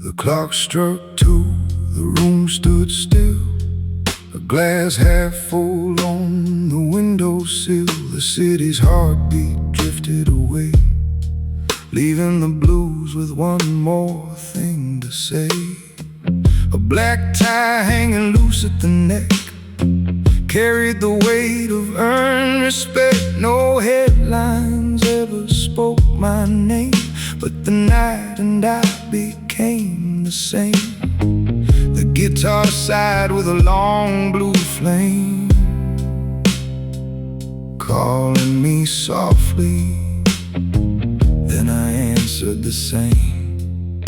The clock struck 2, the room stood still, a glass half full on the windowsill. The city's heartbeat drifted away, leaving the blues with one more thing to say. A black tie hanging loose at the neck carried the weight of earned respect. No headlines ever spoke my name, but the night and I became the same. The guitar sighed with a long blue flame, calling me softly. Then I answered the same.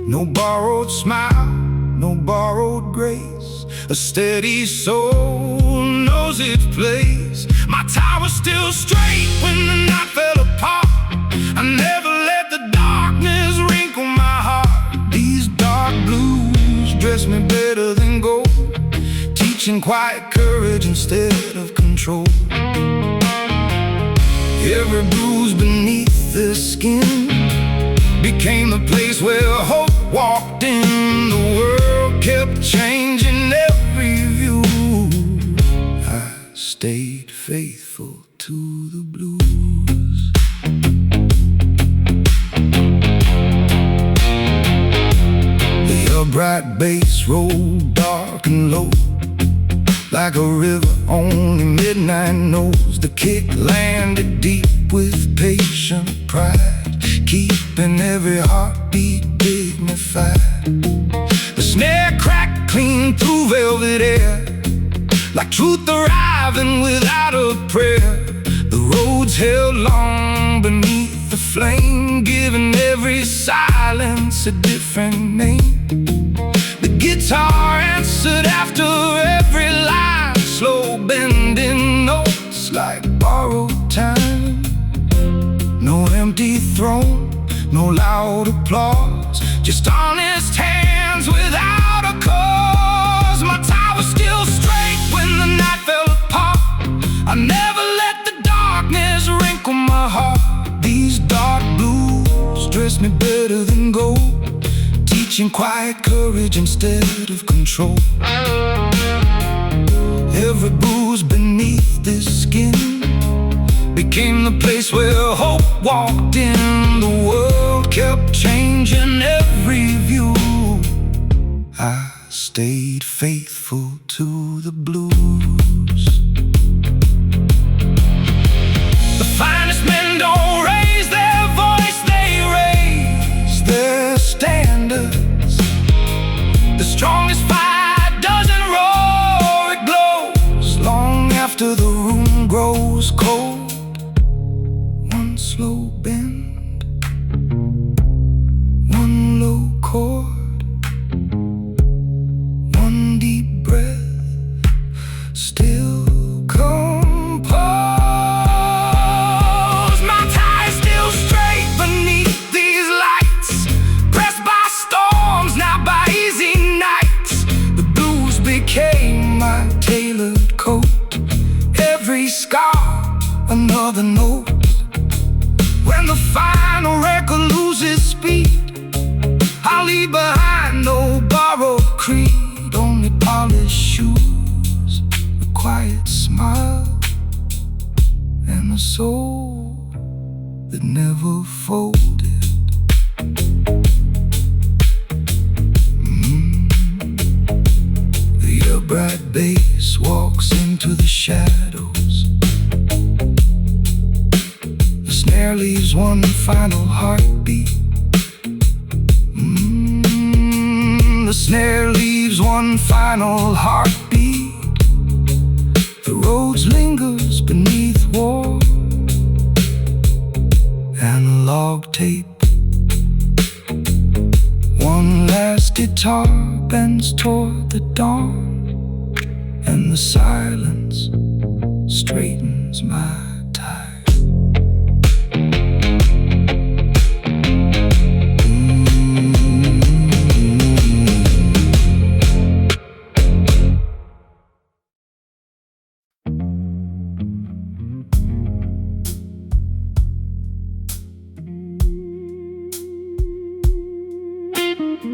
No borrowed smile, no borrowed grace, a steady soul knows its place. My tie was still straight when the night fell apart. I never let the darkness wrinkle my heart. These dark blues dress me better than gold, teaching quiet courage instead of control. Every bruise beneath the skin became the place where hope walked in. The world kept changing every view. I stayed faithful to the blues. The bright bass rolled dark and low, like a river only midnight knows. The kick landed deep with patient pride, keeping every heartbeat dignified. The snare cracked clean through velvet air, like truth arriving without a prayer. The roads held long beneath the flame, giving every silence a different name. The guitar answered after every line, slow bending notes like borrowed time. No empty throne, no loud applause, just honest hands without a cause. My tie was still straight when the night fell apart. I never let the darkness wrinkle my heart. These dark blues dress me better than gold, teaching quiet courage instead of control. Every bruise beneath this skin became the place where hope walked in. The world kept changing every view. I stayed faithful to the blues. The finest men don't raise their voice, they raise their standards. The strongest fire doesn't roar, it glows long after the room grows cold. One slow bend, one low chord, one deep breath, still composed. My tie is still straight beneath these lights, pressed by storms, not by easy nights. The blues became my tailored coat, every scar another note. When the final record loses speed, I'll leave behind no borrowed creed, only polished shoes, a quiet smile, and a soul that never folded. The bright bass walks into the shadows. The snare leaves one final heartbeat. The snare leaves one final heartbeat. The roads lingers beneath war. Analog tape. One last guitar bends toward the dawn, and the silence straightens my tie. There's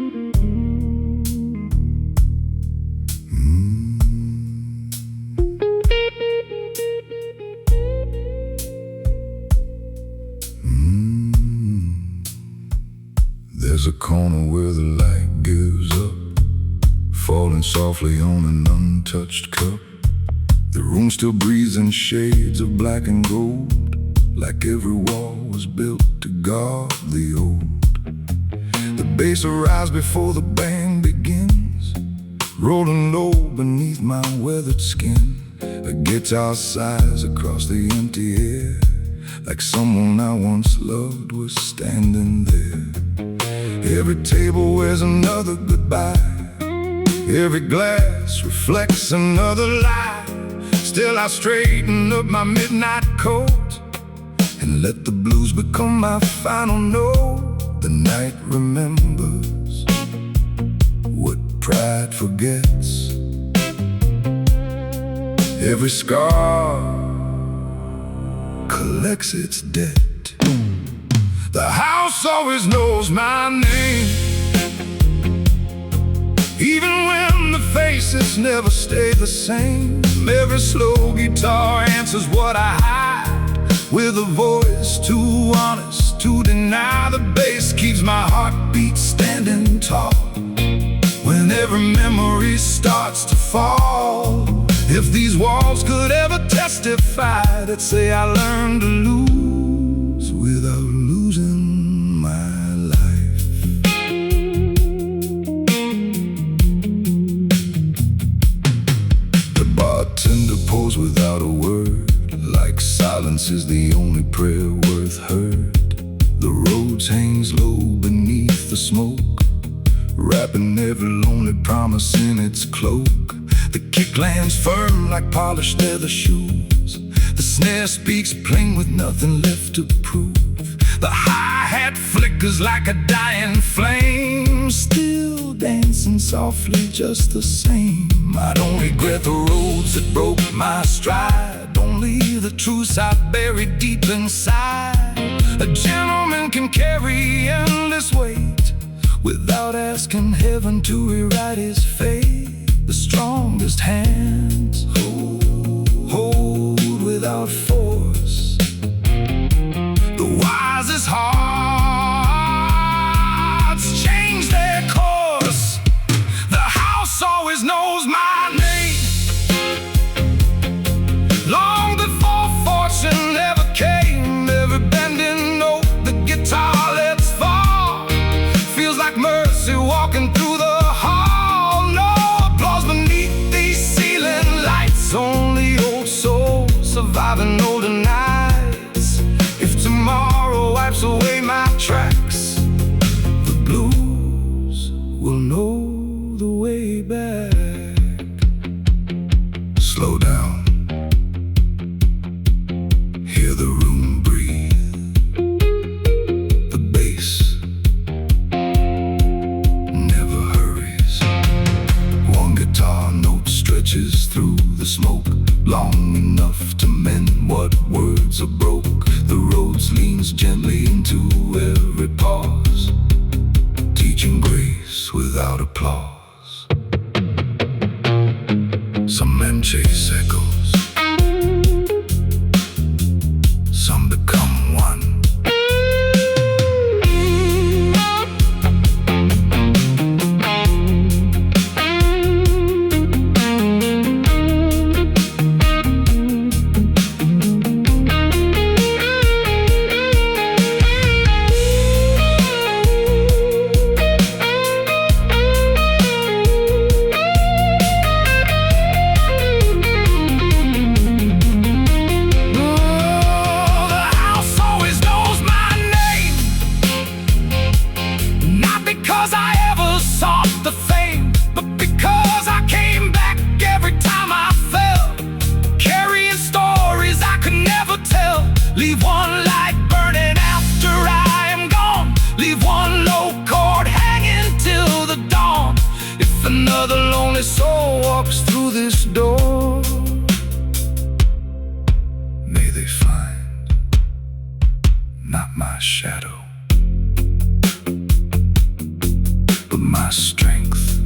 a corner where the light gives up, falling softly on an untouched cup. The room still breathes in shades of black and gold, like every wall was built to guard the old. The bass arrives before the band begins, rolling low beneath my weathered skin. A guitar sighs across the empty air, like someone I once loved was standing there. Every table wears another goodbye, every glass reflects another lie. Still I straighten up my midnight coat and let the blues become my final note. The night remembers what pride forgets. Every scar collects its debt. The house always knows my name, even when the faces never stay the same. Every slow guitar answers what I hide, with a voice too honest to deny. The bass keeps my heartbeat standing tall when every memory starts to fall. If these walls could ever testify, they'd say I learned to lose without losing my life. The bartender pours without a word, like silence is the only prayer worth heard. The road hangs low beneath the smoke, wrapping every lonely promise in its cloak. The kick lands firm like polished leather shoes, the snare speaks plain with nothing left to prove. The hi-hat flickers like a dying flame, still dancing softly just the same. I don't regret the roads that broke my stride, only the truths I buried deep inside. A gentleman can carry endless weight without asking heaven to rewrite his fate. The strongest hands hold without force, the wisest hearts change their course. The house always knows my name, long before fortune ever came. Every bending note the guitar lets fall feels like mercy walking through the hall. No applause beneath these ceiling lights, only old souls surviving older nights. If tomorrow wipes away my tracks, the blues will know the way back. Slow down, hear the room breathe. The bass never hurries. One guitar note stretches through the smoke, long enough to mend what words are broke. The roads leans gently into every pause, teaching grace without applause. Some men chase echoes, some become one. Because I ever sought the fame, but because I came back every time I fell, carrying stories I could never tell. Leave one light burning after I am gone, leave one low chord hanging till the dawn. If another lonely soul walks through this door, may they find not my shadow, but my strength.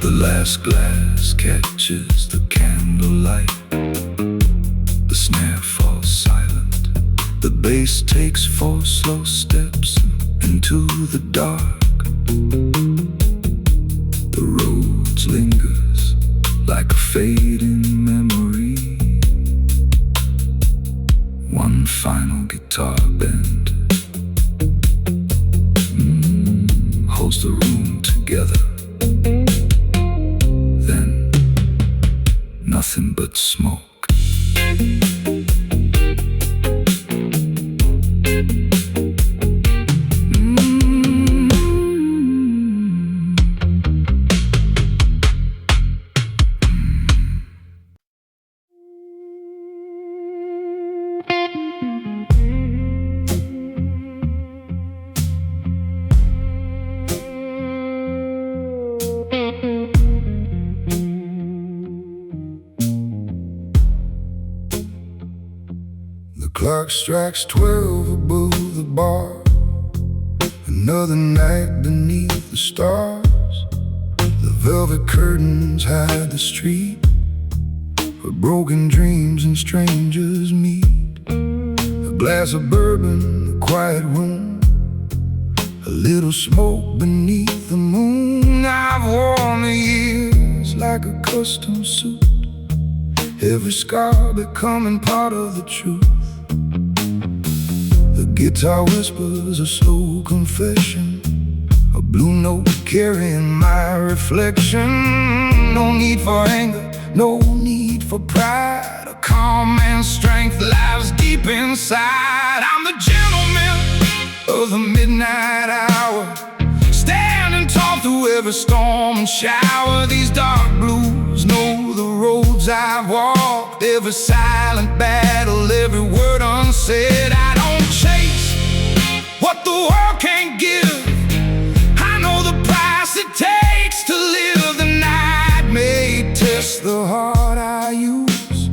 The last glass catches the candlelight. The snare falls silent. The bass takes 4 slow steps into the dark. The road lingers like a fading memory. One final guitar bend holds the room together. Then nothing but smoke. The clock strikes 12 above the bar. Another night beneath the stars. The velvet curtains hide the street where broken dreams and strangers meet. A glass of bourbon, a quiet room, a little smoke beneath the moon. I've worn the years like a custom suit, every scar becoming part of the truth. The guitar whispers a slow confession, a blue note carrying my reflection. No need for anger, no need for pride. A calm man's strength lies deep inside. I'm the gentleman of the midnight hour, standing tall through every storm and shower. These dark blues know the roads I've walked, every silent battle, every word unsaid. I don't chase what the world can't give. I know the price it takes to live. The night may test the heart I use,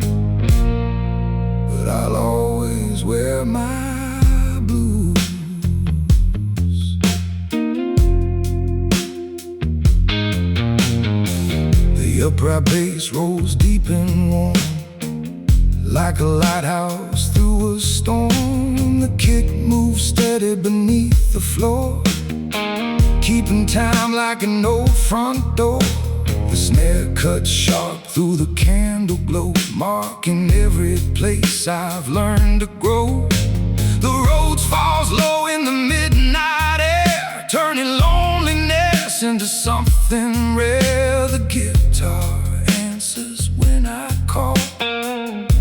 but I'll always wear my blues. The upright bass rolls deep and warm, like a lighthouse through a storm. The kick moves steady beneath the floor, keeping time like an old front door. The snare cuts sharp through the candle glow, marking every place I've learned to grow. The road falls low in the midnight air, turning loneliness into something rare. The guitar answers when I call,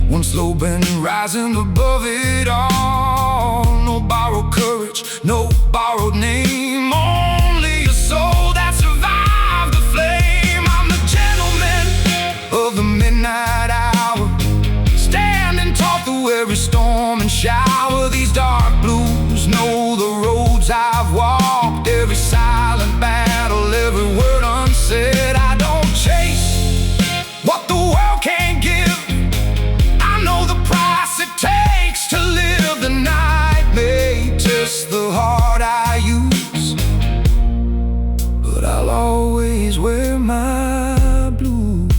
one slow bend rising above it all. No borrowed courage, no borrowed name, only a soul that survived the flame. I'm the gentleman of the midnight hour, standing tall through every storm and shower. These dark blues know the roads I've walked, every silent battle, every word unsaid. I don't chase what the world can't give. I know the price it takes to live. The night may test the heart I use, but I'll always wear my blues.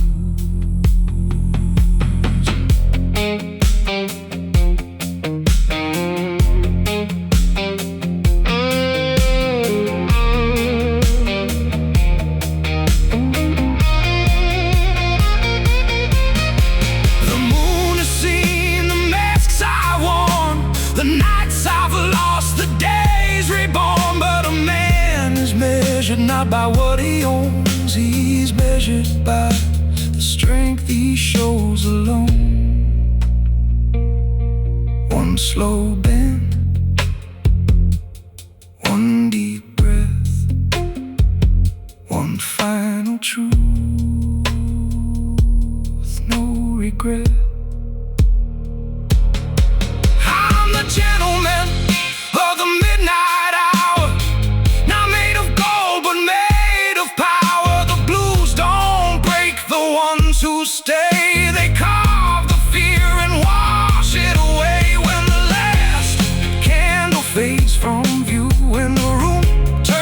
The moon has seen the masks I worn, the nights I've lost, the days reborn. But a man is measured not by what he owns, he's measured by the strength he shows alone. One slow bend, one deep breath, one final truth, no regret. I'm the gentleman of the midnight hour, not made of gold but made of power. The blues don't break the ones who stay, they carve the fear and wash it away. When the last candle fades from view, when the room turns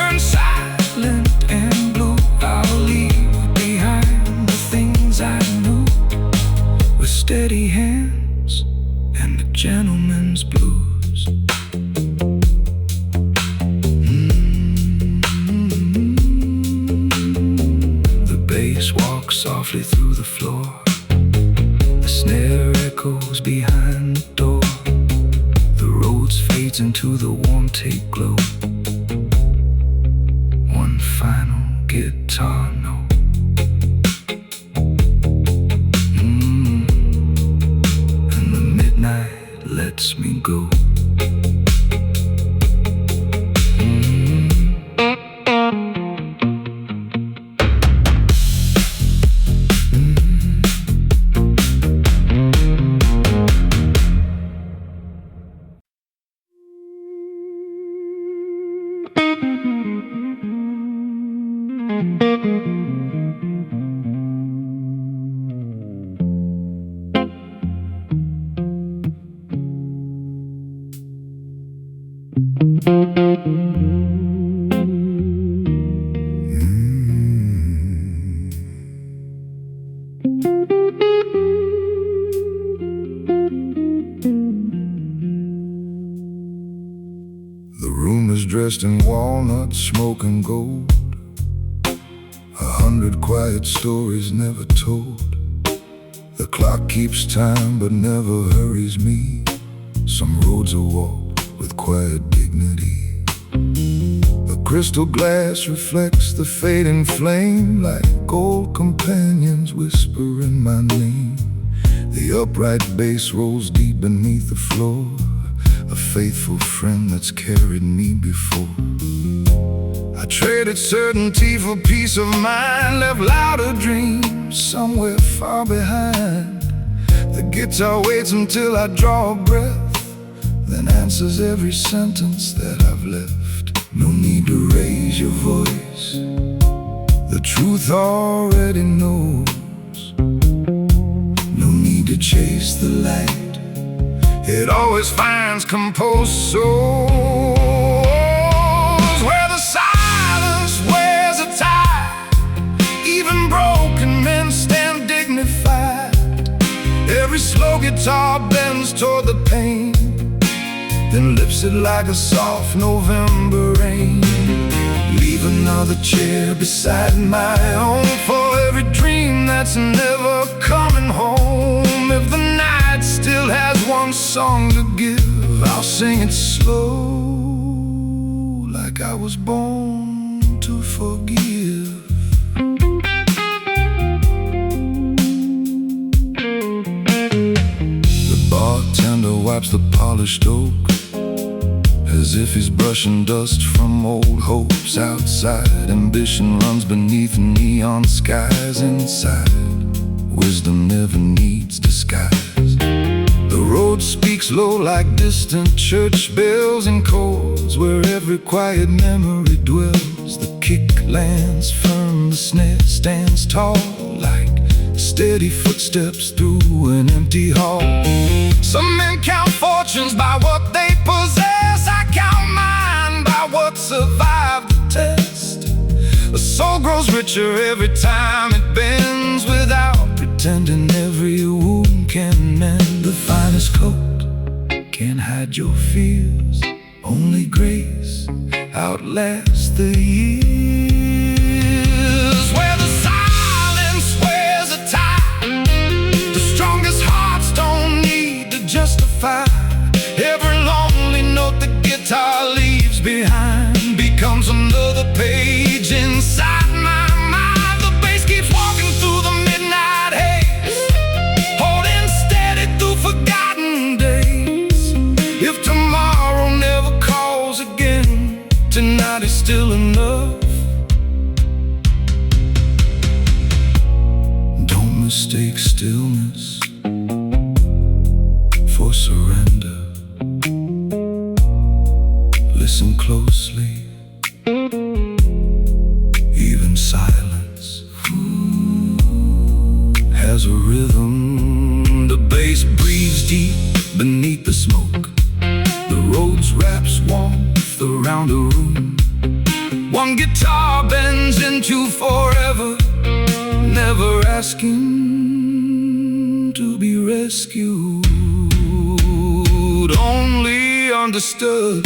softly through the floor. The snare echoes behind the door. The road fades into the warm take glow. One final guitar note. And the midnight lets me go. The room is dressed in walnut, smoke and gold. 100 quiet stories never told. The clock keeps time but never hurries me. Some roads are walked with quiet dignity. The crystal glass reflects the fading flame, like gold companions whispering my name. The upright bass rolls deep beneath the floor, a faithful friend that's carried me before. I traded certainty for peace of mind, left louder dreams somewhere far behind. The guitar waits until I draw a breath, then answers every sentence that I've left. No need to raise your voice, the truth already knows. No need to chase the light, it always finds composed souls. Where the silence wears a tie, even broken men stand dignified. Every slow guitar bends toward the pain, then lifts it like a soft November rain. Leave another chair beside my own for every dream that's never coming home. If the night still has one song to give, I'll sing it slow, like I was born to forgive. The bartender wipes the polished oak, as if he's brushing dust from old hopes outside. Ambition runs beneath neon skies inside. Wisdom never needs disguise. The road speaks low like distant church bells and chords, where every quiet memory dwells. The kick lands firm, the snare stands tall, like steady footsteps through an empty hall. Some men count fortunes by what they possess, I count mine by what survived the test. A soul grows richer every time it bends, without pretending every wound can mend. The finest coat can't hide your fears, only grace outlasts the years. Where the silence wears a tie, the strongest hearts don't need to justify. Every lonely note the guitar leaves behind becomes another page inside my mind. The bass keeps walking through the midnight haze, holding steady through forgotten days. If tomorrow never calls again, tonight is still enough. Don't mistake stillness for surrender. Listen closely, even silence has a rhythm. The bass breathes deep beneath the smoke. The roads wraps warmth around a room. One guitar bends into forever, never asking to be rescued, only understood.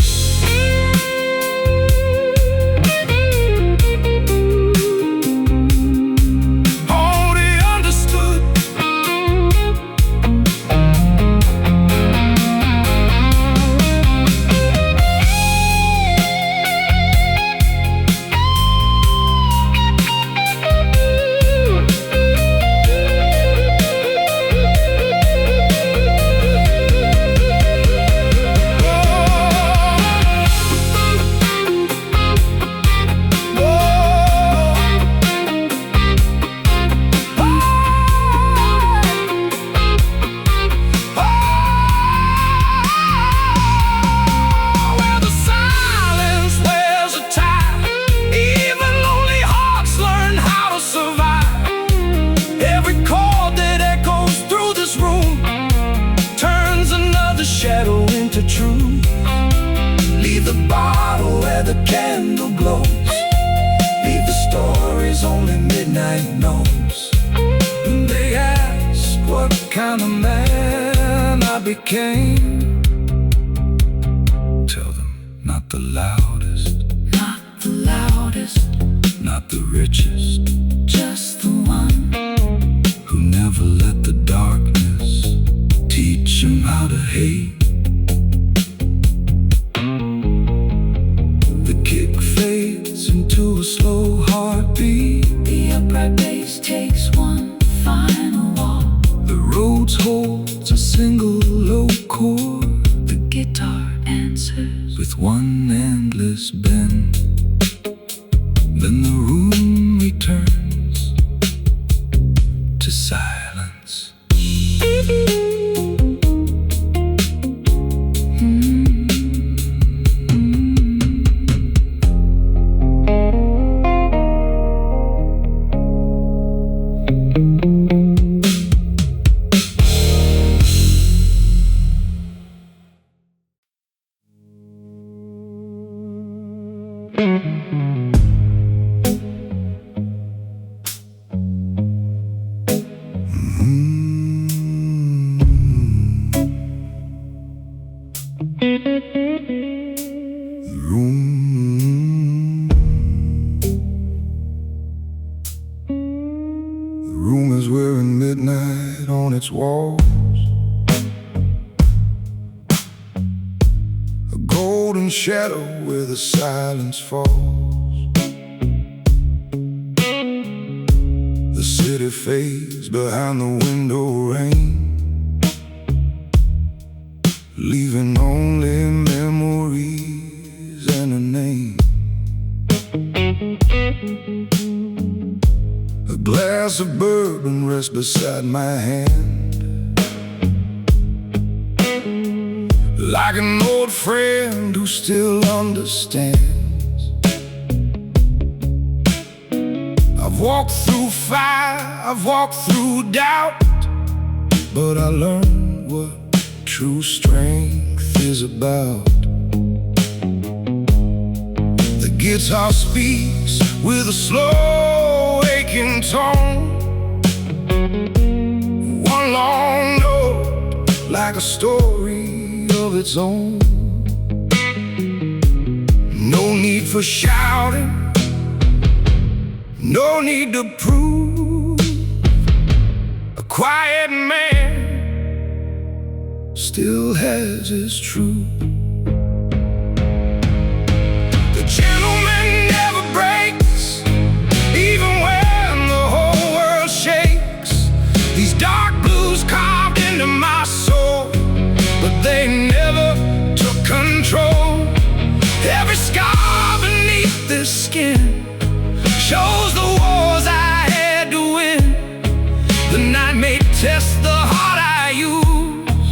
Only understood. the candle glows. Leave the stories only midnight knows. And they ask what kind of man I became. Tell them, not the loudest, not the loudest, not the richest, just the one who never let the darkness teach him how to hate. The kick fades into a slow heartbeat. The upright bass takes one final walk. The Rhodes holds a single low chord. The guitar answers With one endless bend. Then the room returns to silence. The room is wearing midnight on its walls. A golden shadow where the silence falls. The city fades behind the window rain, leaving only memories and a name. A glass of bourbon rests beside my hand, like an old friend who still understands. I've walked through fire, I've walked through doubt, but I learned what true strength is about. The guitar speaks with a slow aching tone, one long note like a story of its own. No need for shouting, no need to prove. A quiet man still has his truth. The gentleman never breaks, even when the whole world shakes. These dark blues carved into my soul, but they never took control. Every scar beneath this skin shows the wars I had to win. The night may test the heart I use,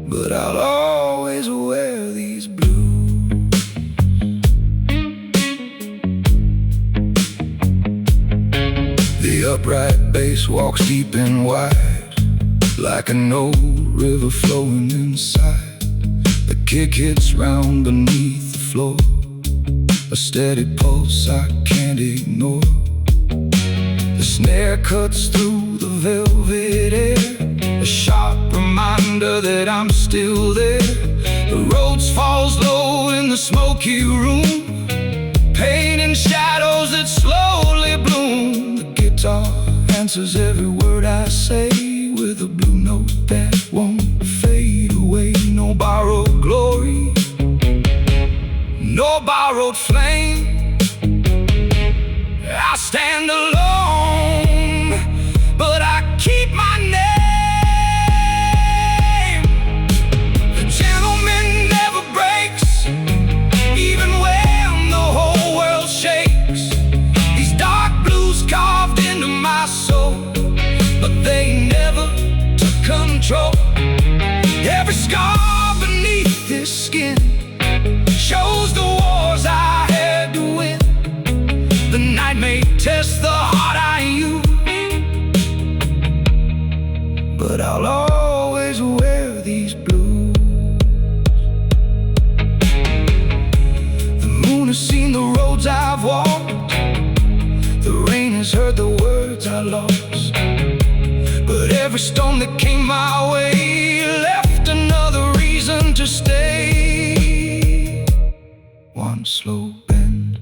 but I'll always wear these blues. The upright bass walks deep and wide, like an old river flowing inside. The kick hits round beneath the floor, a steady pulse I can't ignore. The snare cuts through the velvet air, a sharp reminder that I'm still there. The Rhodes falls low in the smoky room, painting shadows that slowly bloom. The guitar answers every word I say with a blue note that won't fade away. No borrowed glory, no borrowed flame. I stand alone, but I keep my name. The gentleman never breaks, even when the whole world shakes. These dark blues carved into my soul, but they never took control. Every scar beneath this skin shows the wars I had to win. The night may test the heart I use, but I'll always wear these blues. enemies heard the words I lost, but every stone that came my way left another reason to stay. One slow bend,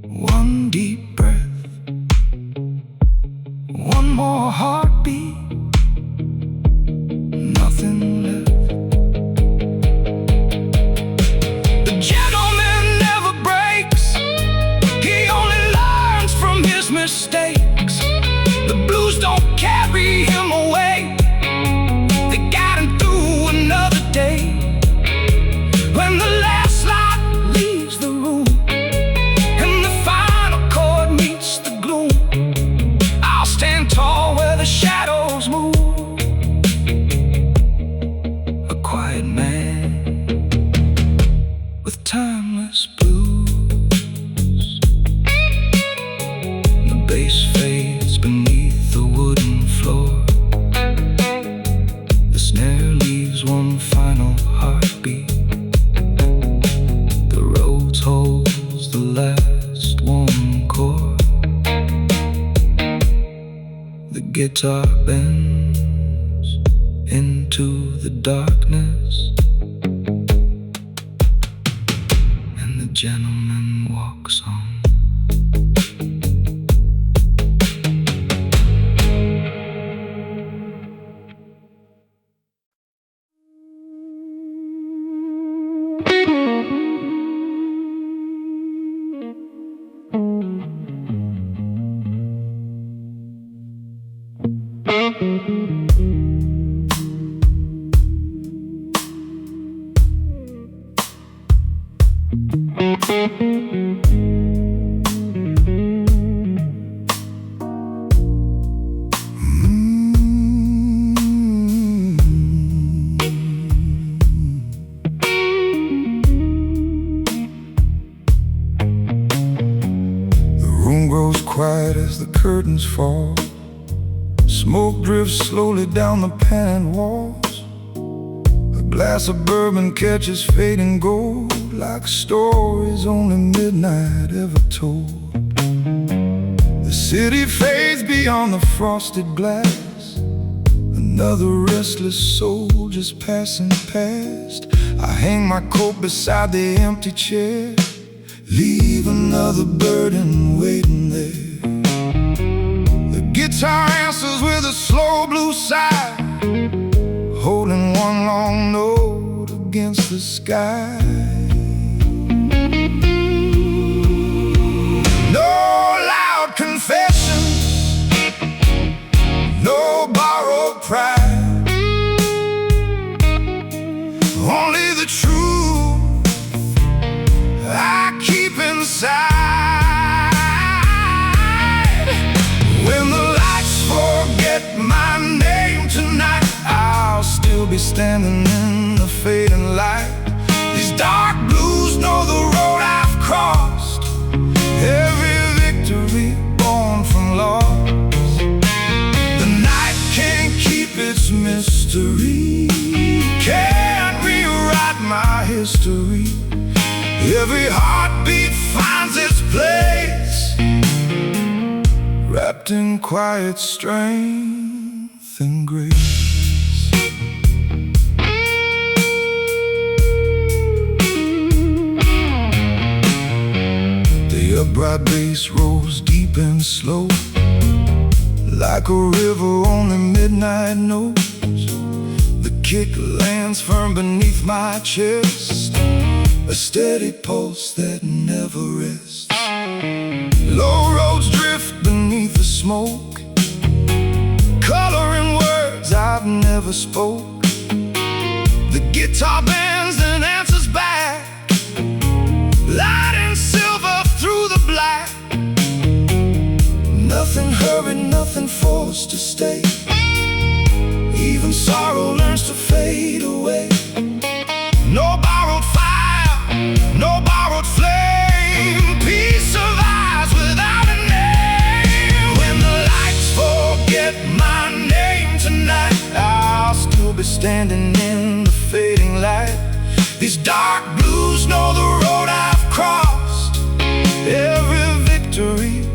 one deep breath, one more heartbeat, nothing left. The gentleman never breaks, he only learns from his mistakes. The blues don't carry him away, they got him through another day. When the last light leaves the room and the final chord meets the gloom, I'll stand tall where the shadows move, a quiet man with timeless blues. The bass fades beneath the wooden floor, the snare leaves one final heartbeat, the Rhodes holds the last warm chord, the guitar bends into the darkness, and the gentleman walks on. The room grows quiet as the curtains fall, smoke drifts slowly down the paneled walls, a glass of bourbon catches fading gold, like stories only midnight ever told. The city fades beyond the frosted glass, another restless soul just passing past. I hang my coat beside the empty chair, leave another burden waiting there. The guitar answers with a slow blue sigh, holding one long note against the sky. No loud confessions, no borrowed pride, only the truth I keep inside. When the lights forget my name tonight, I'll still be standing in the fading light. These dark blues know the road I've crossed, every victory born from loss. The night can't keep its mystery, can't rewrite my history. Every heartbeat finds its place, wrapped in quiet strength and grace. The upright bass rolls deep and slow, like a river only midnight knows. The kick lands firm beneath my chest, a steady pulse that never rests. Low roads drift beneath the smoke, coloring words I've never spoke. The guitar bends and answers back, light and silver through the black. Nothing hurried, nothing forced to stay, even sorrow learns to fade away. No borrowed fire, no borrowed flame, peace survives without a name. When the lights forget my name tonight, I'll still be standing in the fading light. These dark blues know the road I've crossed, every victory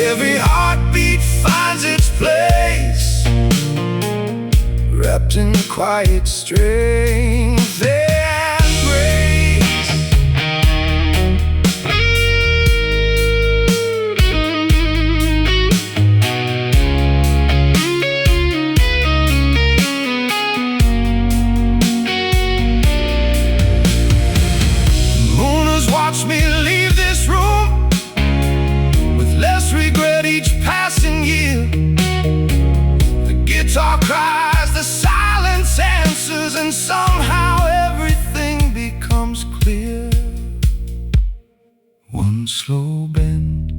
Every heartbeat finds its place, wrapped in quiet strength and grace. Mooners watch me leave this room with less regret each passing year. The guitar cries, the silence answers, and somehow everything becomes clear. One slow bend,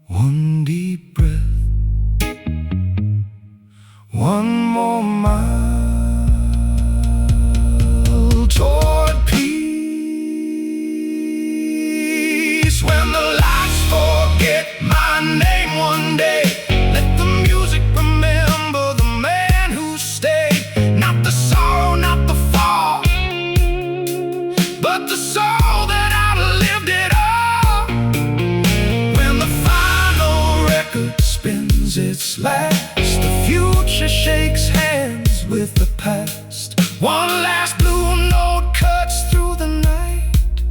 one deep breath, one more mile toward peace. When the lights forget my name one day, let the music remember the man who stayed. Not the sorrow, not the fall, but the soul that outlived it all. When the final record spins its last, the future shakes hands with the past. One last blue note cuts through the night,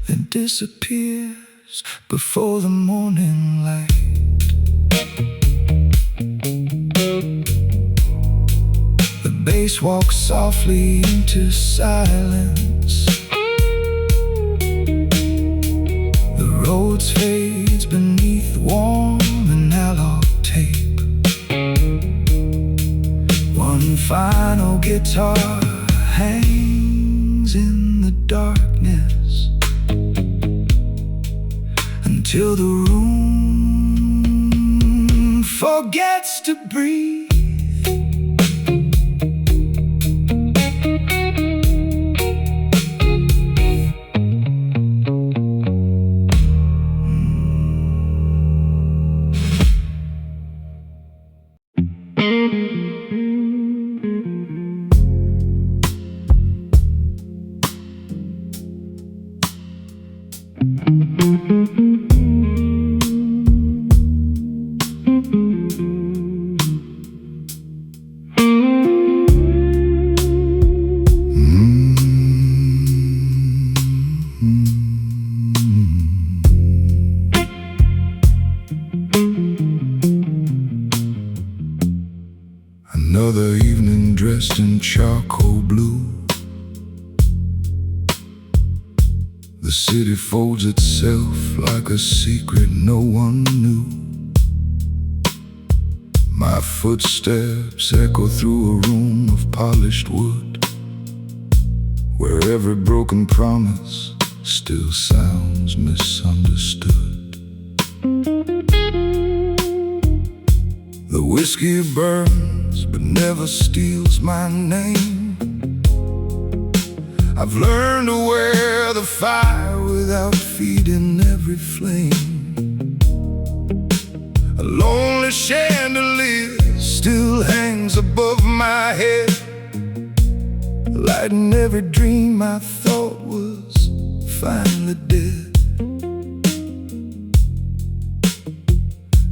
then disappears before the morning light. The bass walks softly into silence. The roads fades beneath warm analog tape. One final guitar hangs in the darkness until the room forgets to breathe. Another evening dressed in charcoal blue. The city folds itself like a secret no one knew. My footsteps echo through a room of polished wood, where every broken promise still sounds misunderstood. The whiskey burns but never steals my name. I've learned to wear the fire without feeding every flame. A lonely chandelier still hangs above my head, lighting every dream I thought was finally dead.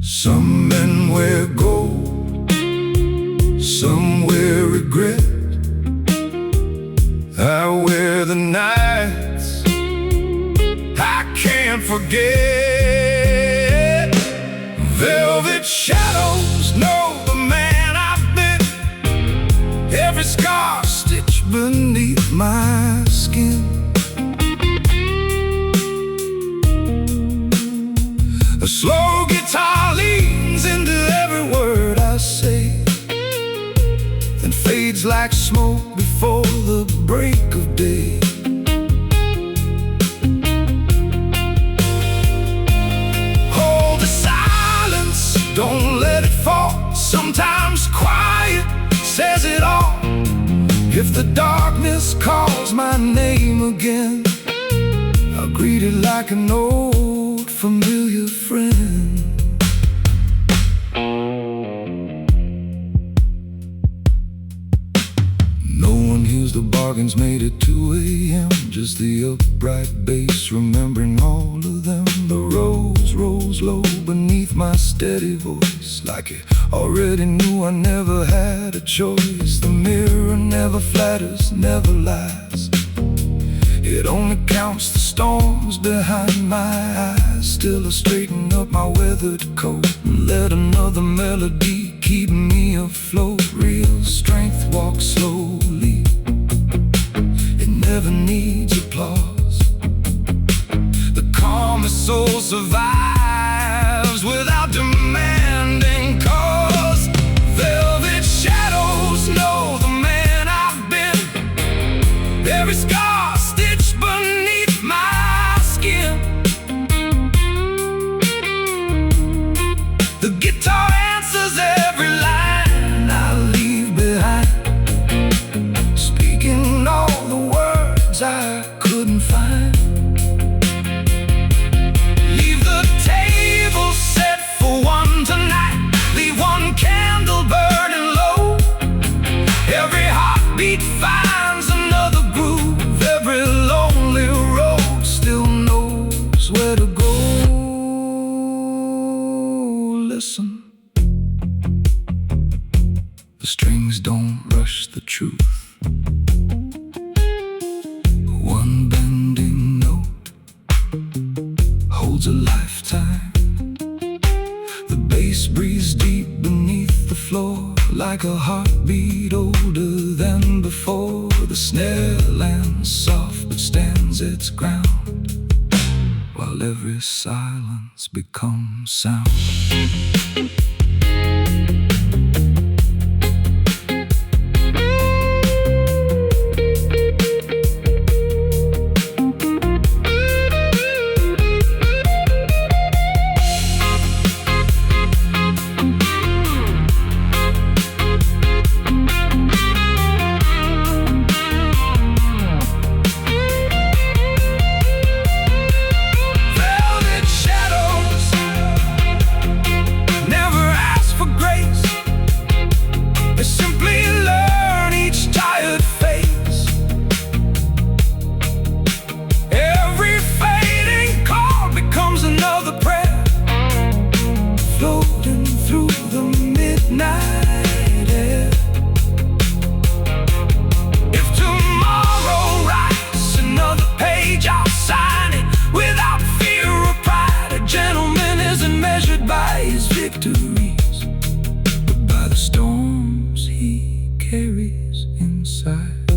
Some men wear gold, some wear regret. I wear the nights I can't forget. Velvet shadows know the man I've been, every scar stitched beneath my skin. A slow guitar leans into every word I say, then fades like smoke before the break of day. Hold the silence, don't let it fall. Sometimes quiet says it all. If the darkness calls my name again, I'll greet it like an old familiar friend. No one hears the bargains made at 2 a.m. Just just the upright bass, remembering all of them. The rose rose low beneath my steady voice, like it already knew I never had a choice. The mirror never flatters, never lies. It only counts the storms behind my eyes. Still I straighten up my weathered coat and let another melody keep me afloat. Real strength walks slowly, it never needs applause. The calmest soul survives without demanding cause. Velvet shadows know the man I've been. Every scar stitched beneath my skin. The guitar answers every line I leave behind, speaking all the words I couldn't find. Leave the table set for one tonight, leave one candle burning low. Every heartbeat finds another groove, every lonely road still knows where to go. Listen, the strings don't rush the truth. One bending note holds a lifetime. The bass breathes deep beneath the floor, like a heartbeat older than before. The snare lands soft but stands its ground, while every silence becomes sound. Floating through the midnight air. If tomorrow writes another page, I'll sign it without fear or pride. A gentleman isn't measured by his victories, but by the storms he carries inside.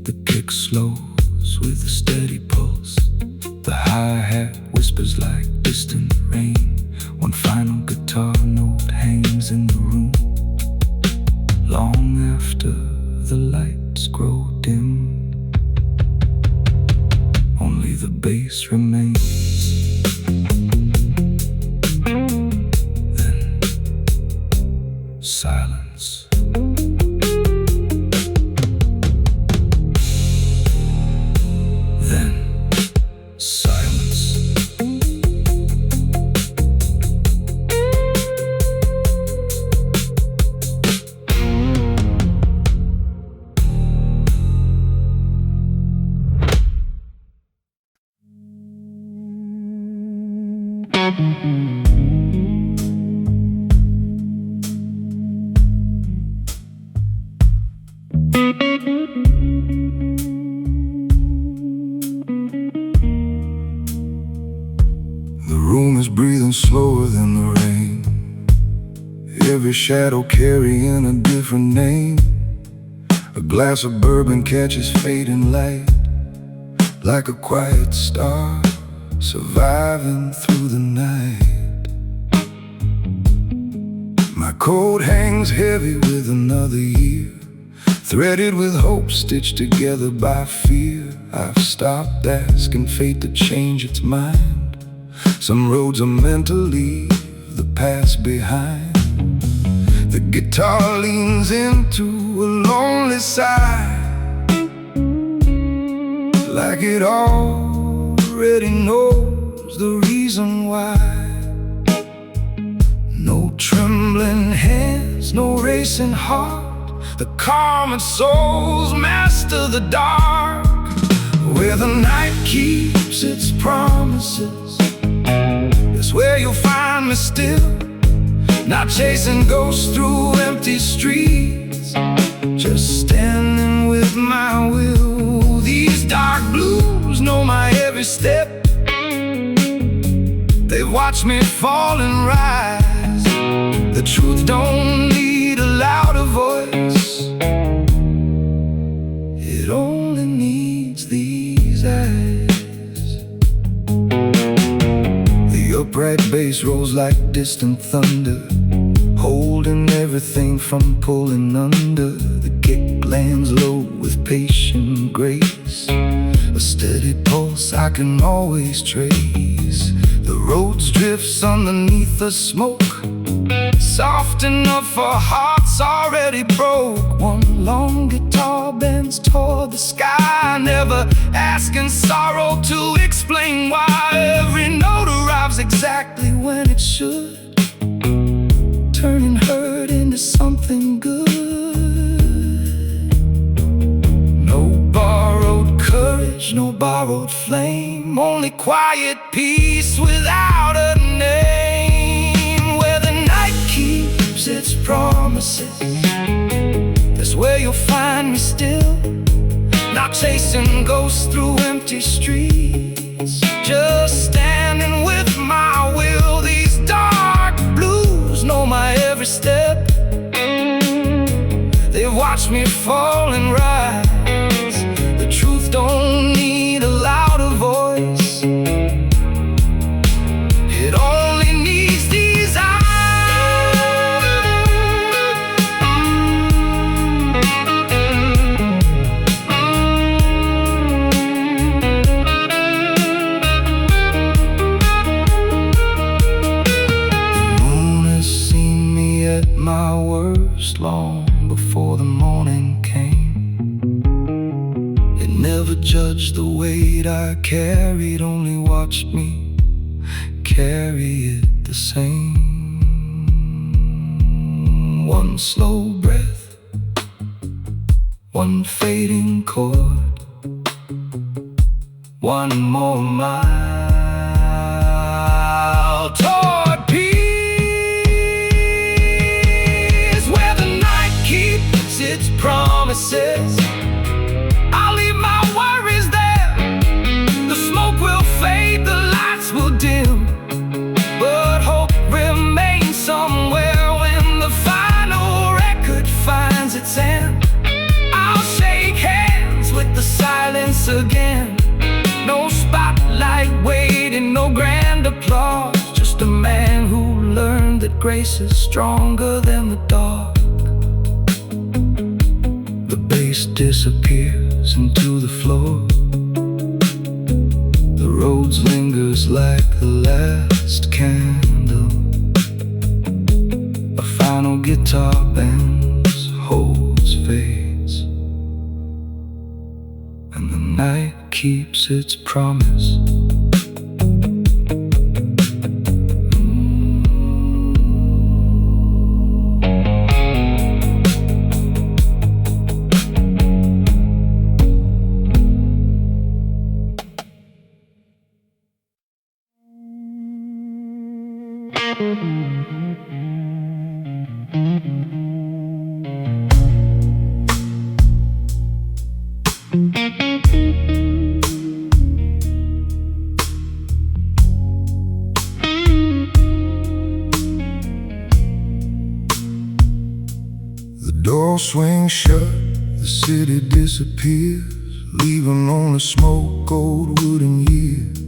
The kick slows with a steady pulse, the hi-hat whispers like distant rain. One final guitar note hangs in the room, long after the lights grow dim. Only the bass remains. Then silence. Then silence. The room is breathing slower than the rain, every shadow carrying a different name. A glass of bourbon catches fading light, like a quiet star surviving through the night. My coat hangs heavy with another year, threaded with hope, stitched together by fear. I've stopped asking fate to change its mind. Some roads are meant to leave the past behind. The guitar leans into a lonely sigh, like it already knows the reason why. No trembling hands, no racing heart, The calm and souls master the dark. Where the night keeps its promises, that's where you'll find me still, not chasing ghosts through empty streets, just standing with my will. These dark blues know my every step. They've watched me fall and rise. The truth don't need a louder voice, it only needs these eyes. The upright bass rolls like distant thunder, holding everything from pulling under. The kick lands low with patient grace, a steady pulse I can always trace. The roads drifts underneath the smoke, soft enough for hearts already broke. One long guitar bends toward the sky, never asking sorrow to explain why. Every note arrives exactly when it should, turning hurt into something good. No borrowed courage, no borrowed flame, only quiet peace without a name. Where the night keeps its promises, that's where you'll find me still, not chasing ghosts through empty streets, just standing with my will. These dark blues know my every step. They've watched me fall and rise. The truth don't need a louder voice, it only needs these eyes. The moon has seen me at my worst long before the morning came. It never judged the weight I carried, only watched me carry it the same. One slow breath, one fading chord, one more mile toward peace. Where the night keeps its promises, I'll leave my worries there. The smoke will fade, the lights will dim, but hope remains somewhere. When the final record finds its end, I'll shake hands with the silence again. No spotlight waiting, no grand applause, just a man who learned that grace is stronger than the dark. The bass disappears into the floor, the roads lingers like the last candle. A final guitar bends, holds, fades, and the night keeps its promise. The door swings shut, the city disappears, leaving only smoke, old wooden years.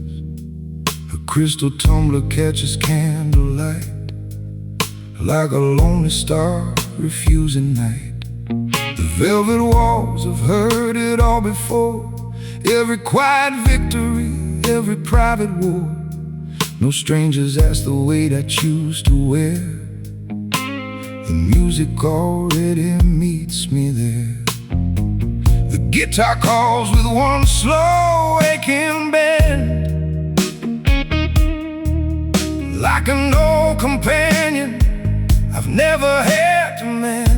A crystal tumbler catches candlelight, like a lonely star refusing night. The velvet walls have heard it all before, every quiet victory, every private war. No strangers ask the weight I choose to wear. The music already meets me there. The guitar calls with one slow aching bend, like an old companion I've never had to mend.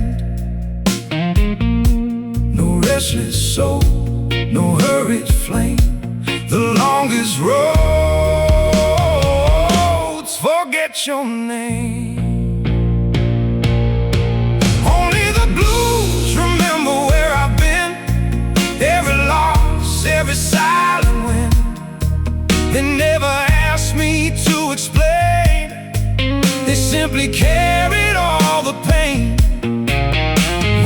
restless soul, no hurried flame. The longest roads forget your name. Only the blues remember where I've been, every loss, every silent wind. They never asked me to explain, they simply carried all the pain.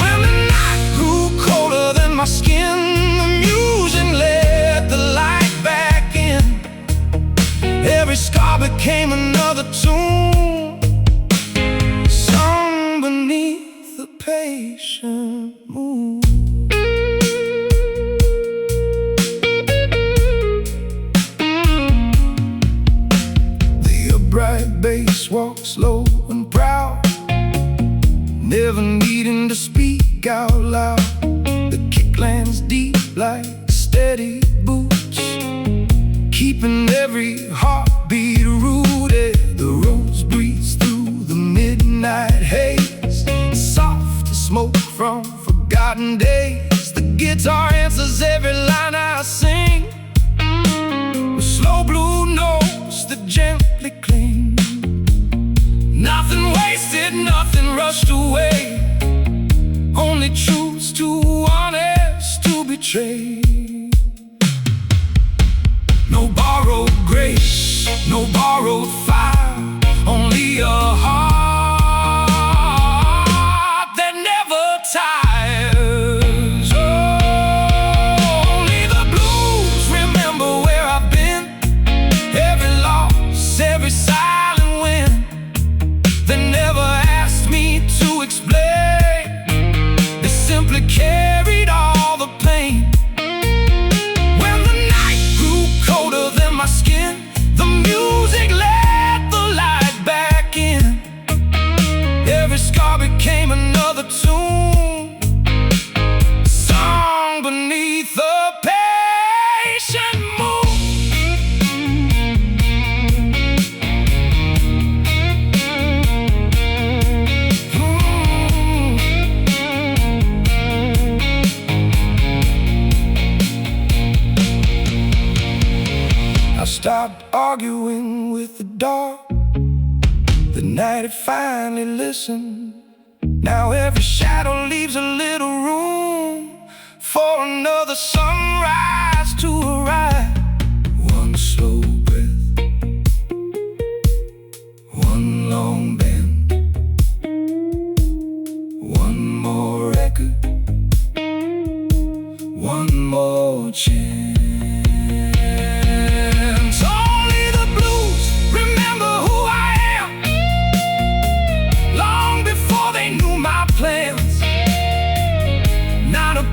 When the night grew colder than my skin, the music let the light back in. Every scar became another tune, sung beneath the patient moon. Bright bass walks slow and proud, never needing to speak out loud. The kick lands deep like steady boots, keeping every heartbeat rooted. The rose breathes through the midnight haze, soft as smoke from forgotten days. The guitar answers every line I sing, with slow blue notes that gently cling. Nothing wasted, nothing rushed away, only truths too honest to betray. No borrowed grace, no borrowed fire, only a heart that never tires. Oh, only the blues remember where I've been, every loss, every silent win. They never asked me to explain, they simply carried all the pain. When the night grew colder than my skin, the music let the light back in. Every scar became another tune, sung beneath the patient moon. I stopped arguing with the dark the night it finally listened. Now every shadow leaves a little room for another sunrise to arrive. One slow breath, one long bend, one more record, one more chance.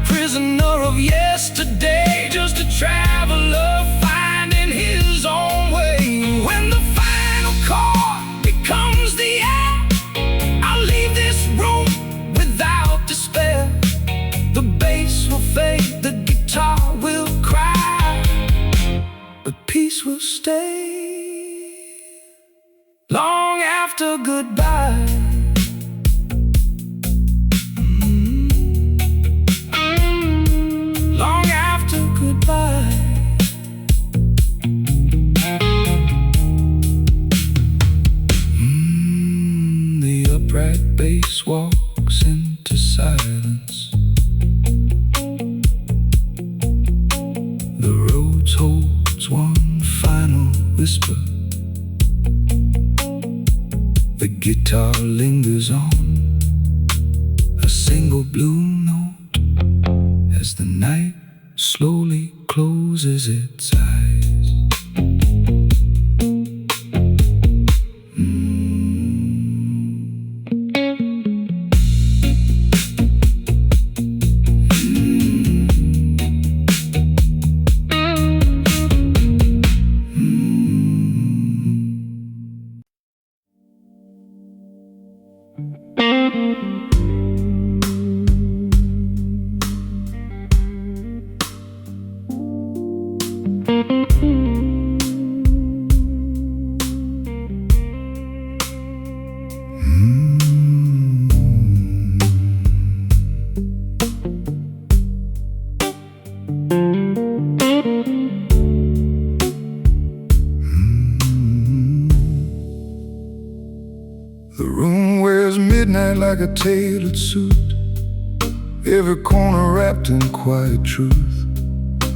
Prisoner of yesterday, just a traveler finding his own way. When the final chord becomes the end, I'll leave this room without despair. The bass will fade, the guitar will cry, but peace will stay long after goodbye. Upright bass walks into silence. The road holds one final whisper. The guitar lingers on, a single blue note, as the night slowly closes its eyes. night like a tailored suit, every corner wrapped in quiet truth.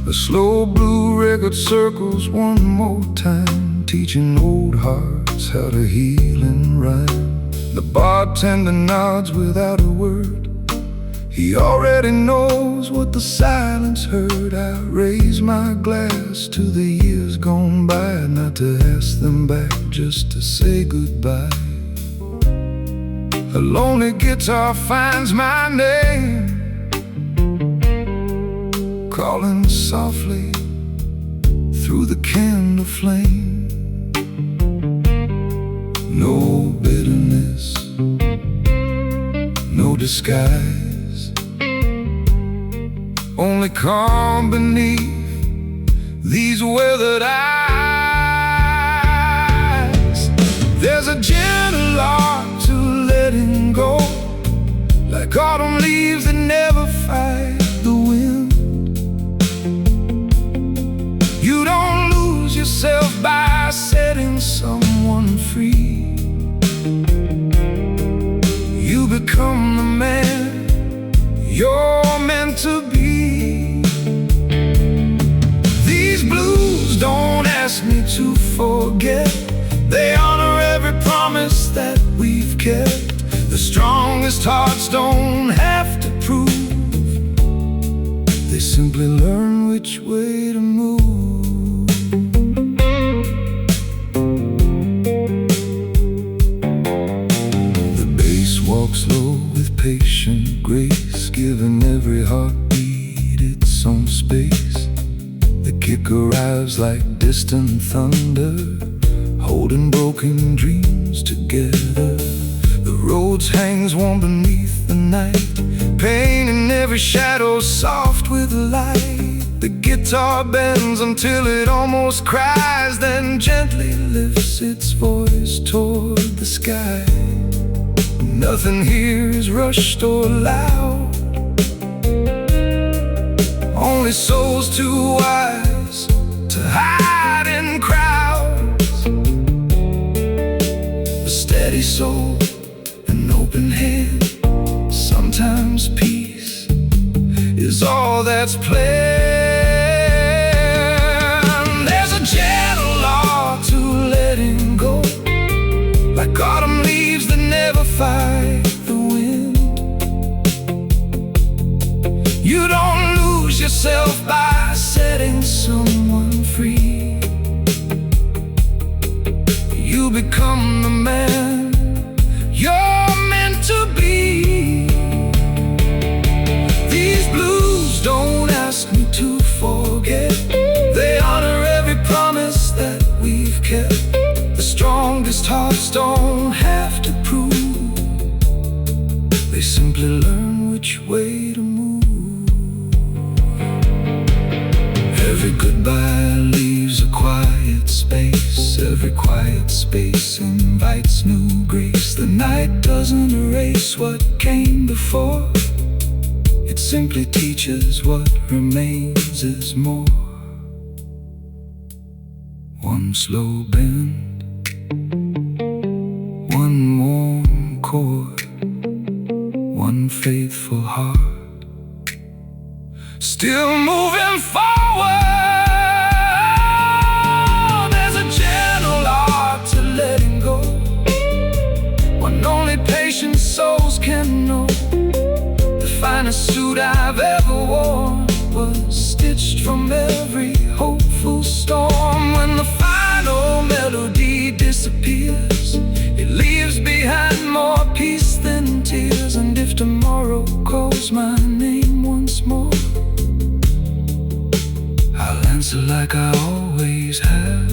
A slow blue record circles one more time, teaching old hearts how to heal in rhyme. The bartender nods without a word. He already knows what the silence heard. I raise my glass to the years gone by, not to ask them back, just to say goodbye. A lonely guitar finds my name, calling softly through the candle flame. No bitterness, no disguise, only calm beneath these weathered eyes. There's a gentle art to letting go, like autumn leaves that never fight the wind. You don't lose yourself by setting someone free. You become the man you're meant to be. These blues don't ask me to forget, they honor every promise that we've kept. The strongest hearts don't have to prove, they simply learn which way to move. The bass walks low with patient grace, giving every heartbeat its own space. The kick arrives like distant thunder, holding broken dreams together. The roads hangs warm beneath the night, painting every shadow soft with light. The guitar bends until it almost cries, then gently lifts its voice toward the sky. Nothing here is rushed or loud, only souls too wise to hide in crowds. A steady soul, an open hand, sometimes peace is all that's planned. There's a gentle art to letting go, like autumn leaves that never fight the wind. You don't lose yourself by setting someone free. You become the man you're meant to be. These blues don't ask me to forget, they honor every promise that we've kept. The strongest hearts don't have to prove, they simply learn which way to move. Every goodbye leaves a quiet space, every quiet space invites new grace. The night doesn't erase what came before, it simply teaches what remains is more. One slow bend, one warm chord, one faithful heart, still moving forward. There's a gentle art to letting go, one only patient souls can know. The finest suit I've ever worn was stitched from every hopeful storm. When the final melody disappears, it leaves behind more peace than tears. And if tomorrow calls my name once more, I'll answer like I always have,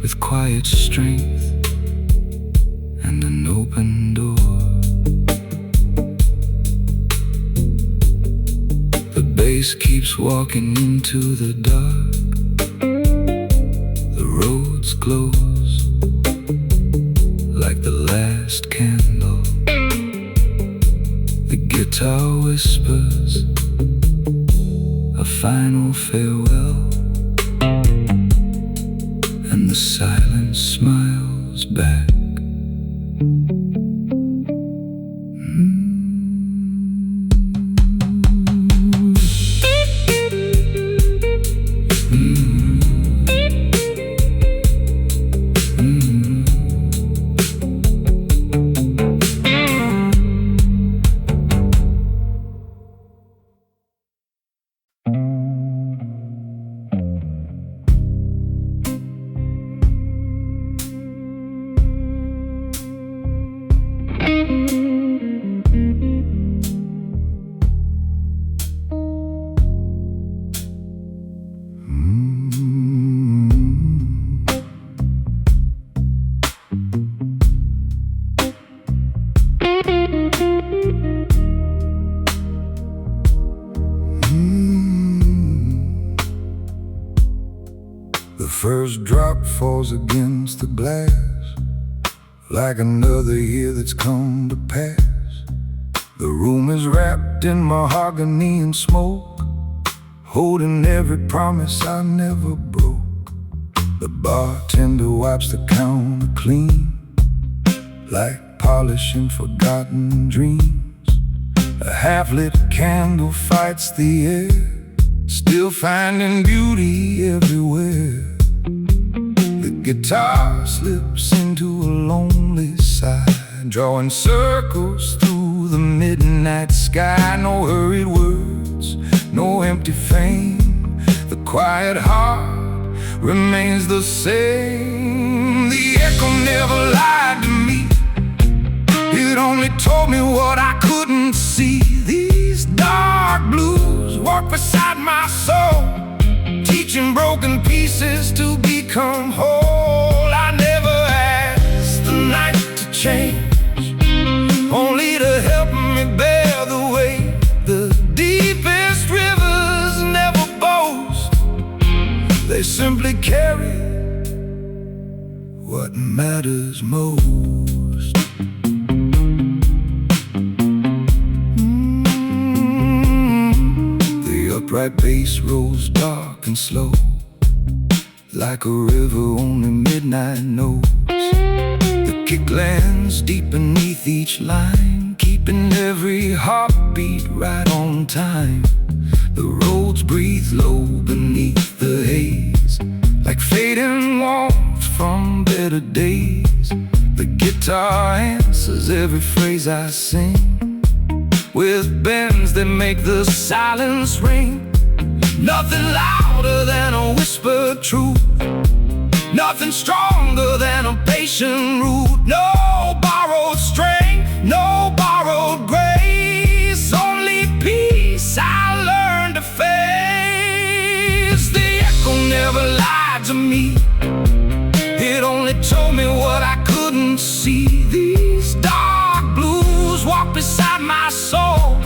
with quiet strength and an open door. The bass keeps walking into the dark, the roads close like the last candle. The guitar whispers a final farewell, and the silence smiles back. The first drop falls against the glass, like another year that's come to pass. The room is wrapped in mahogany and smoke, holding every promise I never broke. The bartender wipes the counter clean, like polishing forgotten dreams. A half-lit candle fights the air, still finding beauty everywhere. The guitar slips into a lonely sigh, drawing circles through the midnight sky. No hurried words, no empty fame. The quiet heart remains the same. The echo never lied to me, it only told me what I couldn't see. These dark blues walk beside my soul, teaching broken pieces to become whole. I never asked the night to change, only to help me bear the weight. The deepest rivers never boast, they simply carry what matters most. The upright bass rolls dark and slow, like a river only midnight knows. The kick lands deep beneath each line, keeping every heartbeat right on time. The roads breathe low beneath the haze, like fading warmth from better days. The guitar answers every phrase I sing, with bends that make the silence ring. Nothing louder than a whispered truth, nothing stronger than a patient root. No borrowed strength, no borrowed grace, only peace I learned to face. The echo never lied to me, it only told me what I couldn't see. These dark blues walk beside my soul,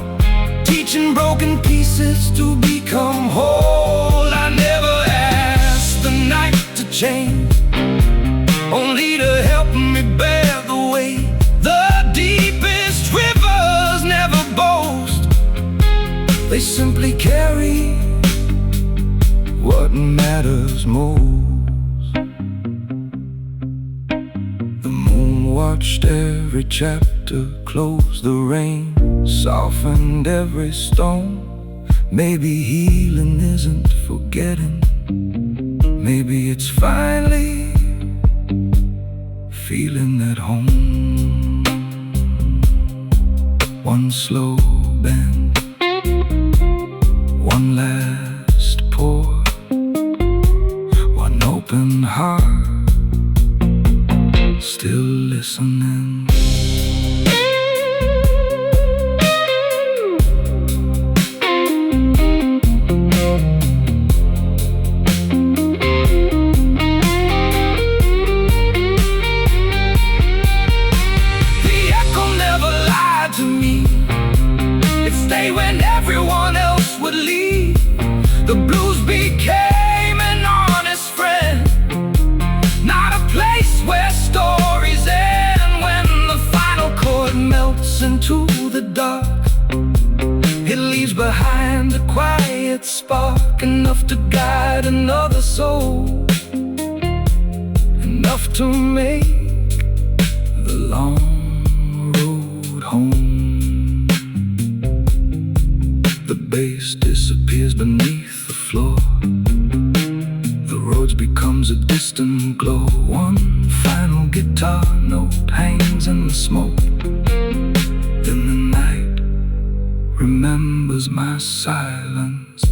teaching broken pieces to become whole. I never asked the night to change, only to help me bear the weight. The deepest rivers never boast, they simply carry what matters most. The moon watched every chapter close, the rain softened every stone. Maybe healing isn't forgetting, maybe it's finally feeling at home. One slow bend, one last pour, one open heart, still listening. Stay when everyone else would leave. The blues became an honest friend, not a place where stories end. When the final chord melts into the dark, it leaves behind a quiet spark, enough to guide another soul, enough to make the long road home. The bass disappears beneath the floor, the road becomes a distant glow. One final guitar note hangs in the smoke, then the night remembers my silence.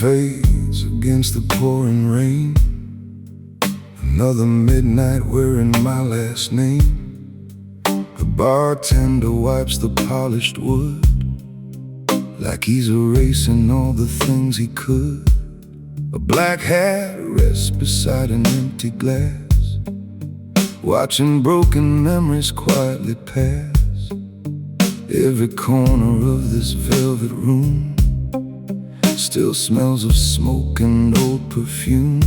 fades against the pouring rain. Another midnight wearing my last name. The bartender wipes the polished wood like he's erasing all the things he could. A black hat rests beside an empty glass, watching broken memories quietly pass. Every corner of this velvet room still smells of smoke and old perfume.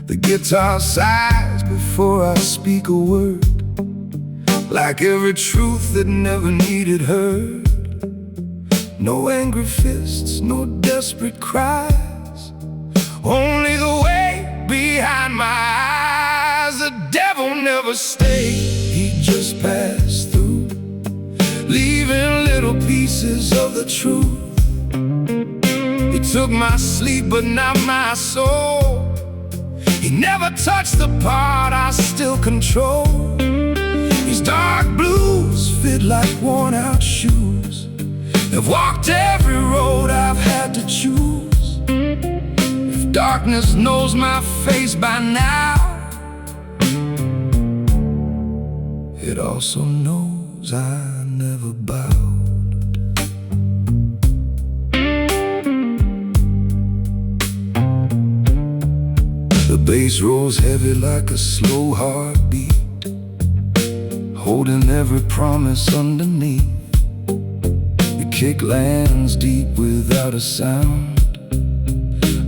The guitar sighs before I speak a word, like every truth that never needed heard. No angry fists, no desperate cries, only the weight behind my eyes. The devil never stayed, he just passed through, leaving little pieces of the truth. He took my sleep but not my soul. He never touched the part I still control. These dark blues fit like worn out shoes. I've walked every road I've had to choose. If darkness knows my face by now, it also knows I never bowed. The bass rolls heavy like a slow heartbeat, holding every promise underneath. The kick lands deep without a sound,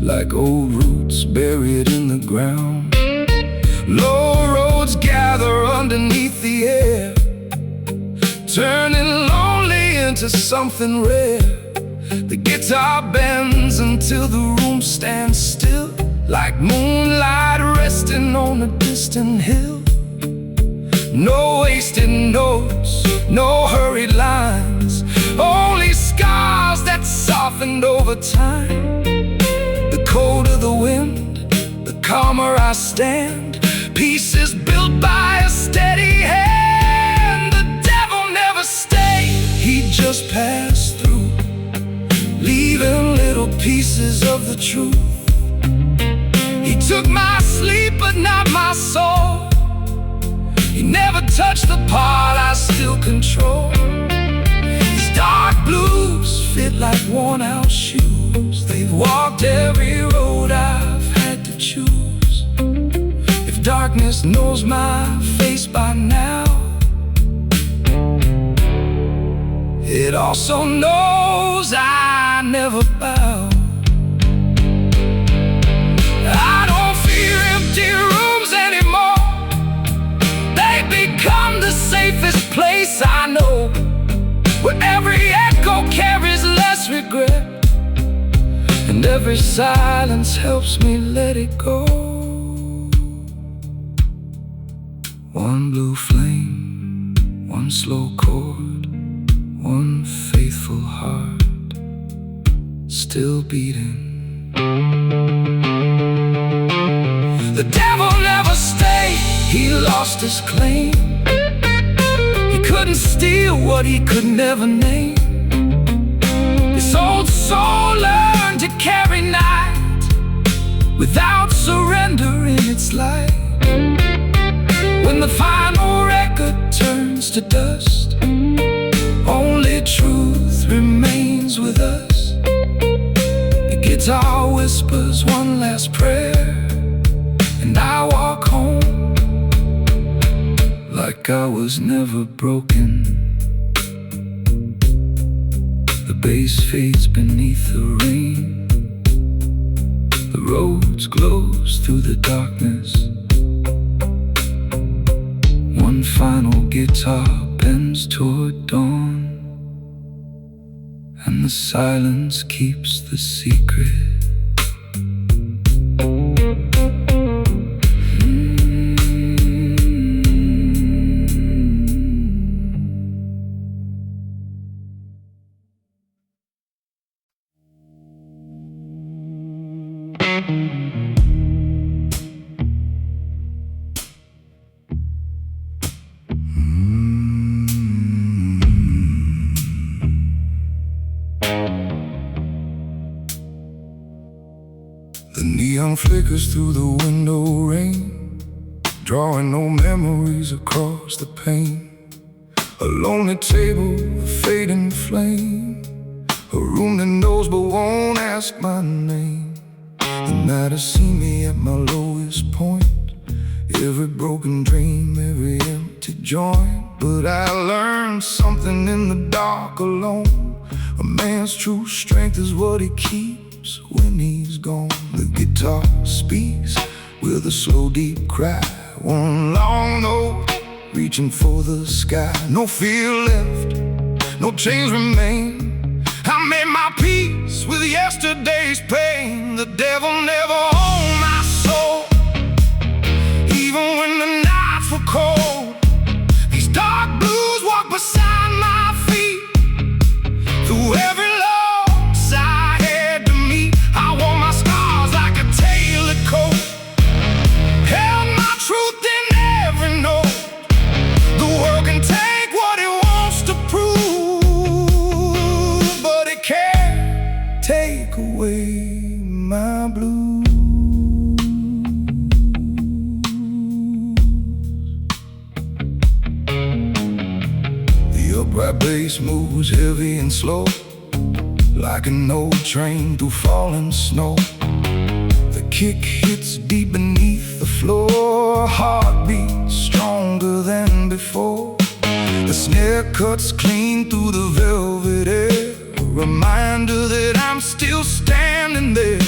like old roots buried in the ground. Low roads gather underneath the air, turning lonely into something rare. The guitar bends until the room stands still, like moonlight resting on a distant hill. No wasted notes, no hurried lines, only scars that softened over time. The colder the wind, the calmer I stand. Pieces built by a steady hand. The devil never stayed, he just passed through, leaving little pieces of the truth. He took my sleep but not my soul. He never touched the part I still control. These dark blues fit like worn out shoes. They've walked every road I've had to choose. If darkness knows my face by now, it also knows I never bow. I don't fear empty rooms anymore. They become the safest place I know, where every echo carries less regret, and every silence helps me let it go. One blue flame, one slow chord, one faithful heart still beating. The devil never stayed, he lost his claim. He couldn't steal what he could never name. This old soul learned to carry night without surrender in its light. When the final record turns to dust, only truth remains with us. The guitar whispers one last prayer, and I walk home like I was never broken. The bass fades beneath the rain. The roads glows through the darkness. One final guitar bends toward dawn, and the silence keeps the secret. phone flickers through the window rain, drawing no memories across the pane. A lonely table, a fading flame, a room that knows but won't ask my name. The night has seen me at my lowest point, every broken dream, every empty joint. But I learned something in the dark alone. A man's true strength is what he keeps when he's gone. The guitar speaks with a slow deep cry, one long note reaching for the sky. No fear left, no chains remain. I made my peace with yesterday's pain. The devil never owned my soul, even when the nights were cold. These dark blues walk beside my feet. Through every loss I had to meet, I wore my scars like a tailored coat, held my truth in every note. The world can take what it wants to prove, but it can't take away my blues. The upright bass moves heavy and slow, like an old train through falling snow. The kick hits deep beneath the floor, heartbeat stronger than before. The snare cuts clean through the velvet air, a reminder that I'm still standing there.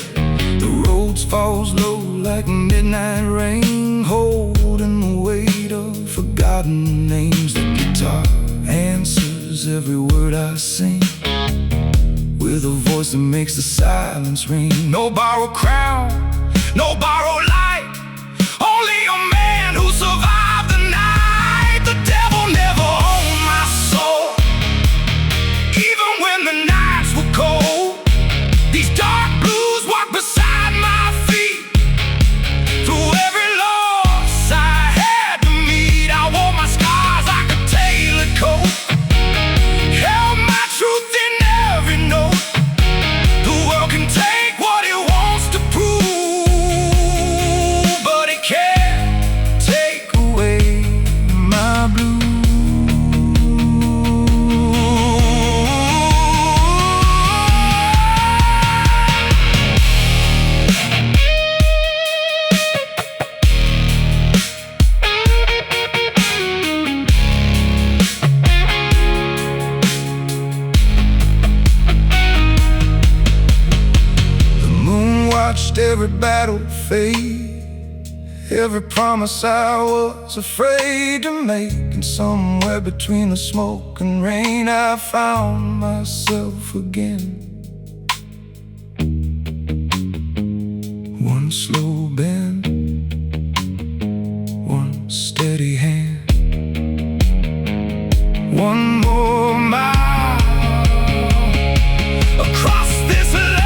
The road falls low like midnight rain, holding the weight of forgotten names. The guitar answers every word I sing, with a voice that makes the silence ring. No borrowed crown, no borrowed light, only a man who survived the night. The devil never owned my soul, even when the nights were cold. These dark blues walk beside my feet. Through every loss I had to meet, I wore my scars like a tailored coat, held my truth in every note. The world can take what it wants to prove, but it can't take away my blues. The moon watched every battle fade, every promise I was afraid to make. And somewhere between the smoke and rain, I found myself again. One slow bend, one steady hand, one more mile across this land.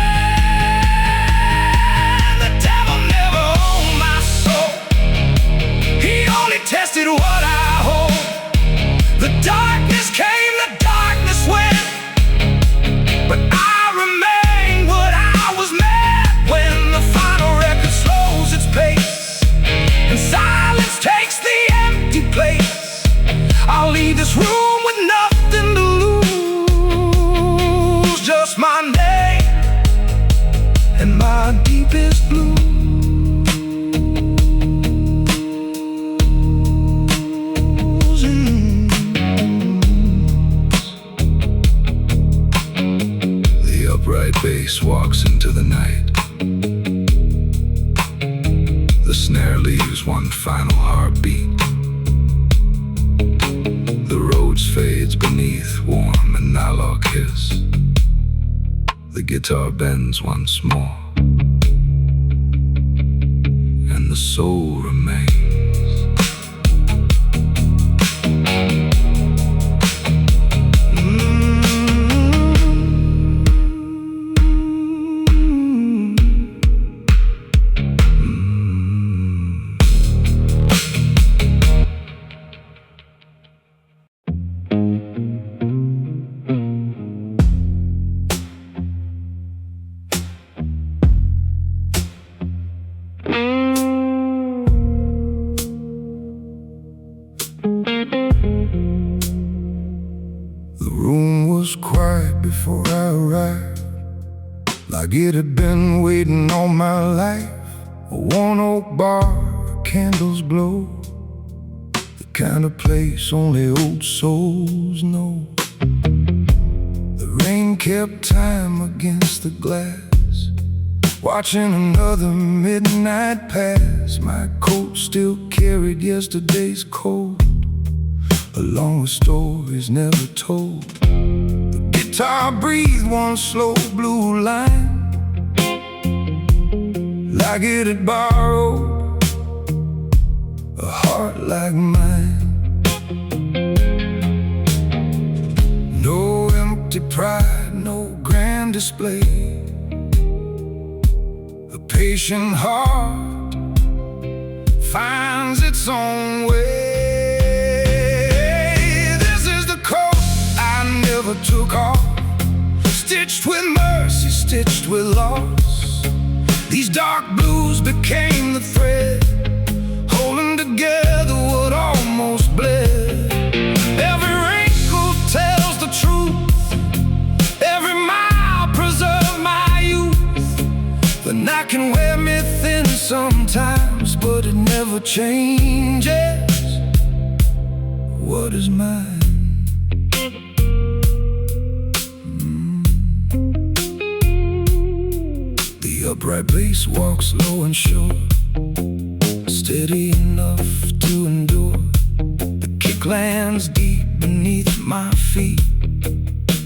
The devil never owned my soul, he only tested what I hold. The darkness came, the darkness went, but I remain what I was meant. When the final record slows its pace and silence takes the empty place, I'll leave this room with nothing to lose, just my name and my deepest blues. The upright bass walks into the night. The snare leaves one final heartbeat. The roads fades beneath warm analog kiss. The guitar bends once more, and the soul remains. before I arrived, like it had been waiting all my life. A worn oak bar, candles glow, the kind of place only old souls know. The rain kept time against the glass, watching another midnight pass. My coat still carried yesterday's cold, along with stories never told. The guitar breathed one slow blue line, like it had borrowed a heart like mine. No empty pride, no grand display, a patient heart finds its own way. This is the coat I never took off, stitched with mercy, stitched with loss. These dark blues became the thread, holding together what almost bled. Every wrinkle tells the truth, every mile preserves my youth. The night can wear me thin sometimes, but it never changes what is mine. The upright bass walks low and sure, steady enough to endure. The kick lands deep beneath my feet,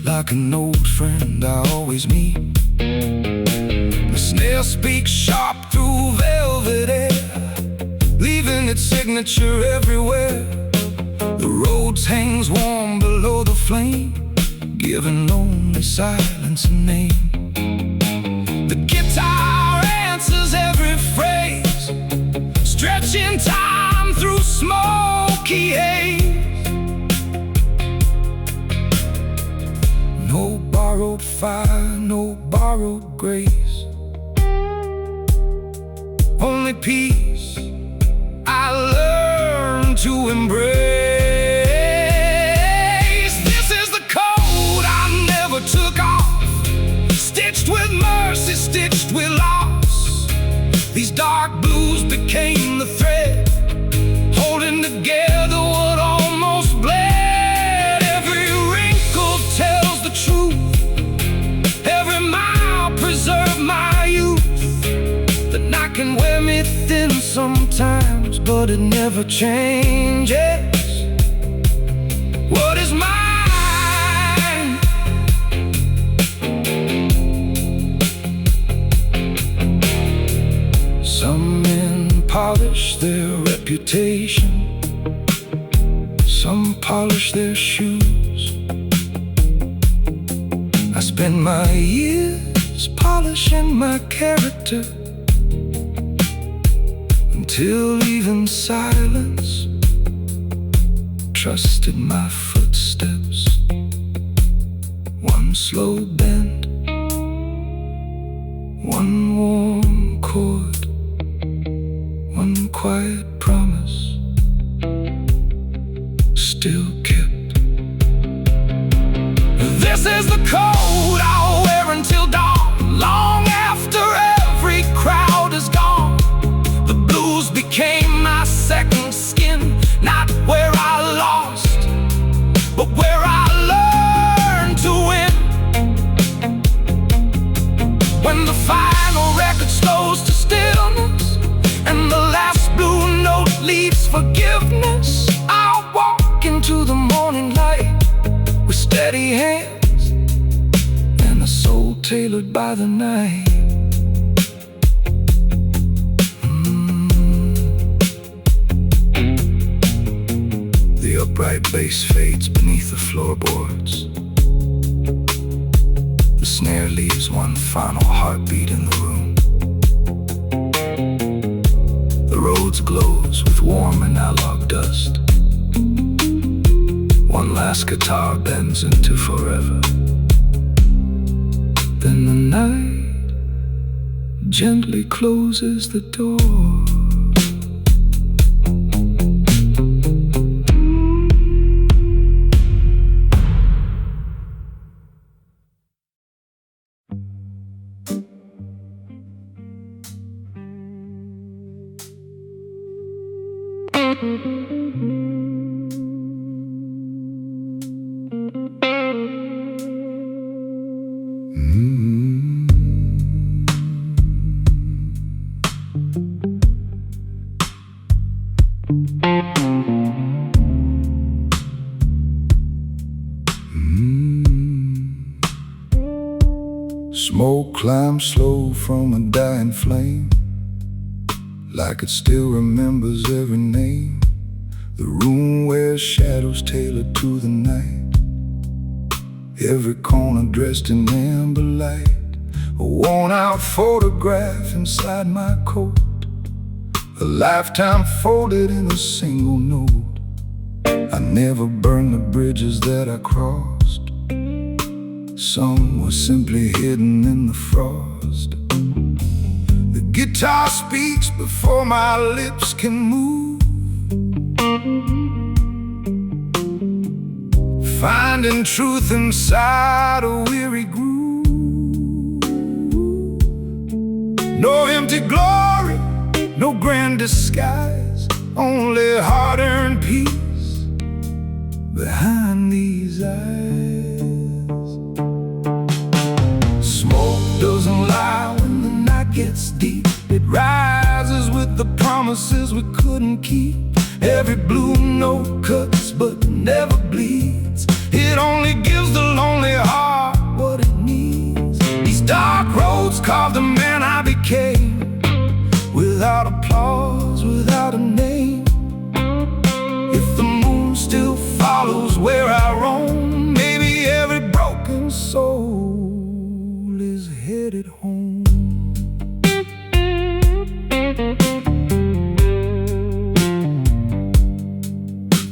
like an old friend I always meet. The snare speaks sharp through velvet air, leaving its signature everywhere. The Rhodes hangs warm below the flame, giving lonely silence a name. The guitar answers every phrase, stretching time through smoky haze. No borrowed fire, no borrowed grace, only peace I learned to embrace. This is the code I never took off, stitched with mercy, stitched with loss. These dark blues became the thread, holding together what almost bled. Every wrinkle tells the truth, every mile preserves my youth. The night can wear me thin sometimes, but it never changes what is mine. Some men polish their reputation, some polish their shoes. I spend my years polishing my character, until even silence trusted my footsteps. One slow bend, one warm chord, one quiet promise still kept. This is the code I'll wear until dawn, long after every crowd is gone. The blues became my second skin, not where I lost, but where I learned to win. When the final record slows to stillness, and the last blue note leaves forgiveness, I'll walk into the morning light with steady hands and a soul tailored by the night. The upright bass fades beneath the floorboards. The snare leaves one final heartbeat in the room. The Rhodes glows with warm analog dust. One last guitar bends into forever. Then the night gently closes the door. Smoke climbs slow from a dying flame, like it still remembers every name. The room wears shadows tailored to the night, every corner dressed in amber light. A worn-out photograph inside my coat, a lifetime folded in a single note. I never burned the bridges that I crossed, some were simply hidden in the frost. The guitar speaks before my lips can move, finding truth inside a weary groove. No empty glory, no grand disguise, only hard-earned peace behind these eyes. Smoke doesn't lie when the night gets deep, it rises with the promises we couldn't keep. Every blue note cuts but never bleeds, it only gives the lonely heart what it needs. These dark roads carved the man I became, without applause, without a name. If the moon still follows where I roam, maybe every broken soul is headed home.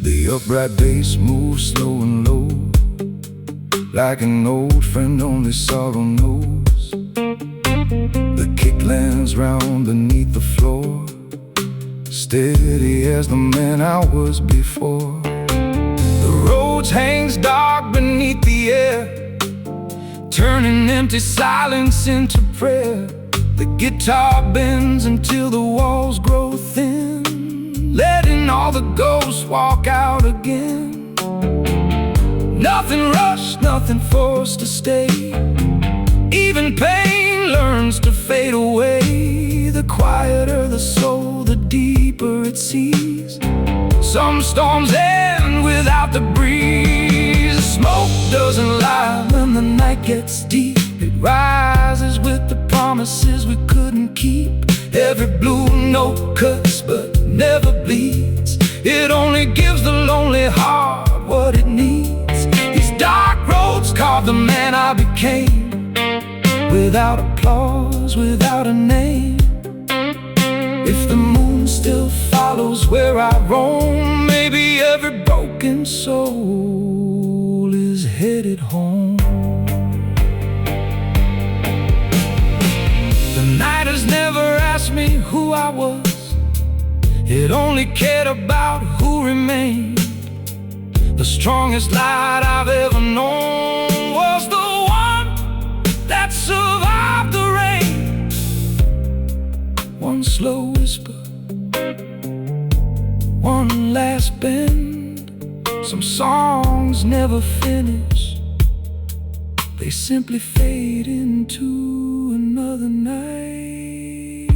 The upright bass moves slow and low, like an old friend only sorrow knows. The kick lands round beneath the floor, steady as the man I was before. The road hangs dark beneath the air, turning empty silence into prayer. The guitar bends until the walls grow thin, letting all the ghosts walk out again. Nothing rushed, nothing forced to stay, even pain learns to fade away. The quieter the soul, the deeper it sees. Some storms end without the breeze. Smoke doesn't lie when the night gets deep, it rises with the promises we couldn't keep. Every blue note cuts but never bleeds, it only gives the lonely heart what it needs. These dark roads carved the man I became, without applause, without a name. If the moon still follows where I roam, maybe every broken soul is headed home. The night has never asked me who I was, it only cared about who remained. The strongest light I've ever known was the one that survived the rain. One slow whisper, one last bend. Some songs never finish, they simply fade into another night.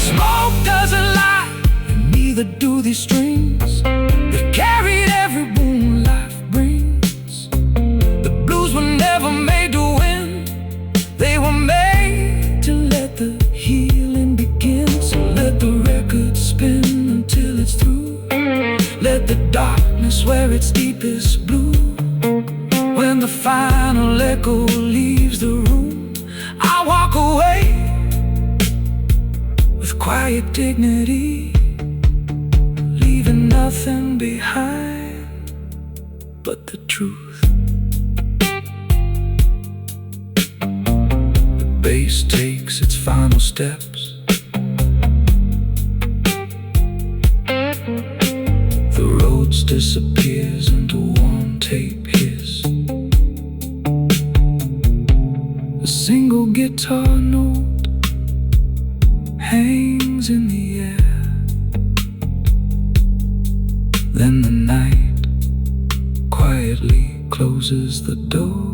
Smoke doesn't lie, and neither do these strings. They've carried every wound life brings. The blues were never made to win, they were made to let the healing begin. So let the record spin until it's through, let the darkness wear its deepest blue. When the final echo leaves the room, I walk away with quiet dignity, leaving nothing behind but the truth. The bass takes its final steps, the roads disappears into one tape hiss. A single guitar note hangs in the air. Then the night quietly closes the door.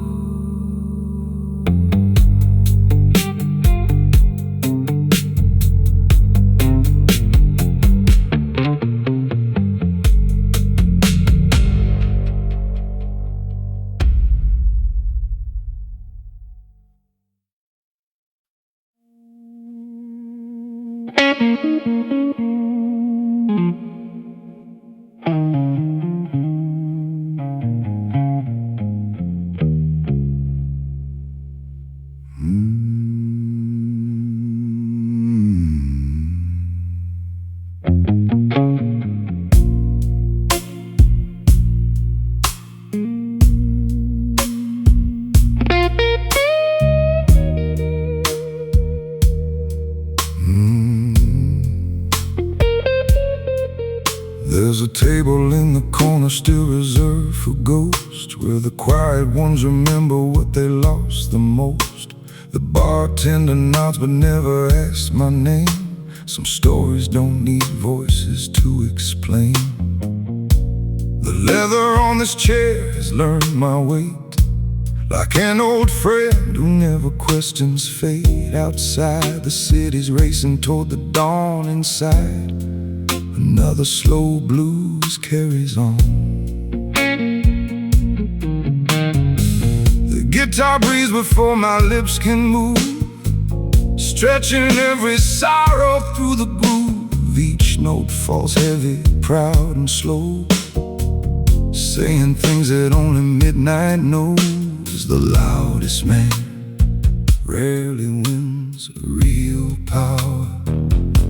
There's a table in the corner still reserved for ghosts, where the quiet ones remember what they lost the most. The bartender nods but never asks my name. Some stories don't need voices to explain. The leather on this chair has learned my weight, like an old friend who never questions fate. Outside, the city's racing toward the dawn. Inside, another slow blues carries on. The guitar breathes before my lips can move, stretching every sorrow through the groove. Each note falls heavy, proud and slow, saying things that only midnight knows. The loudest man rarely wins. Real power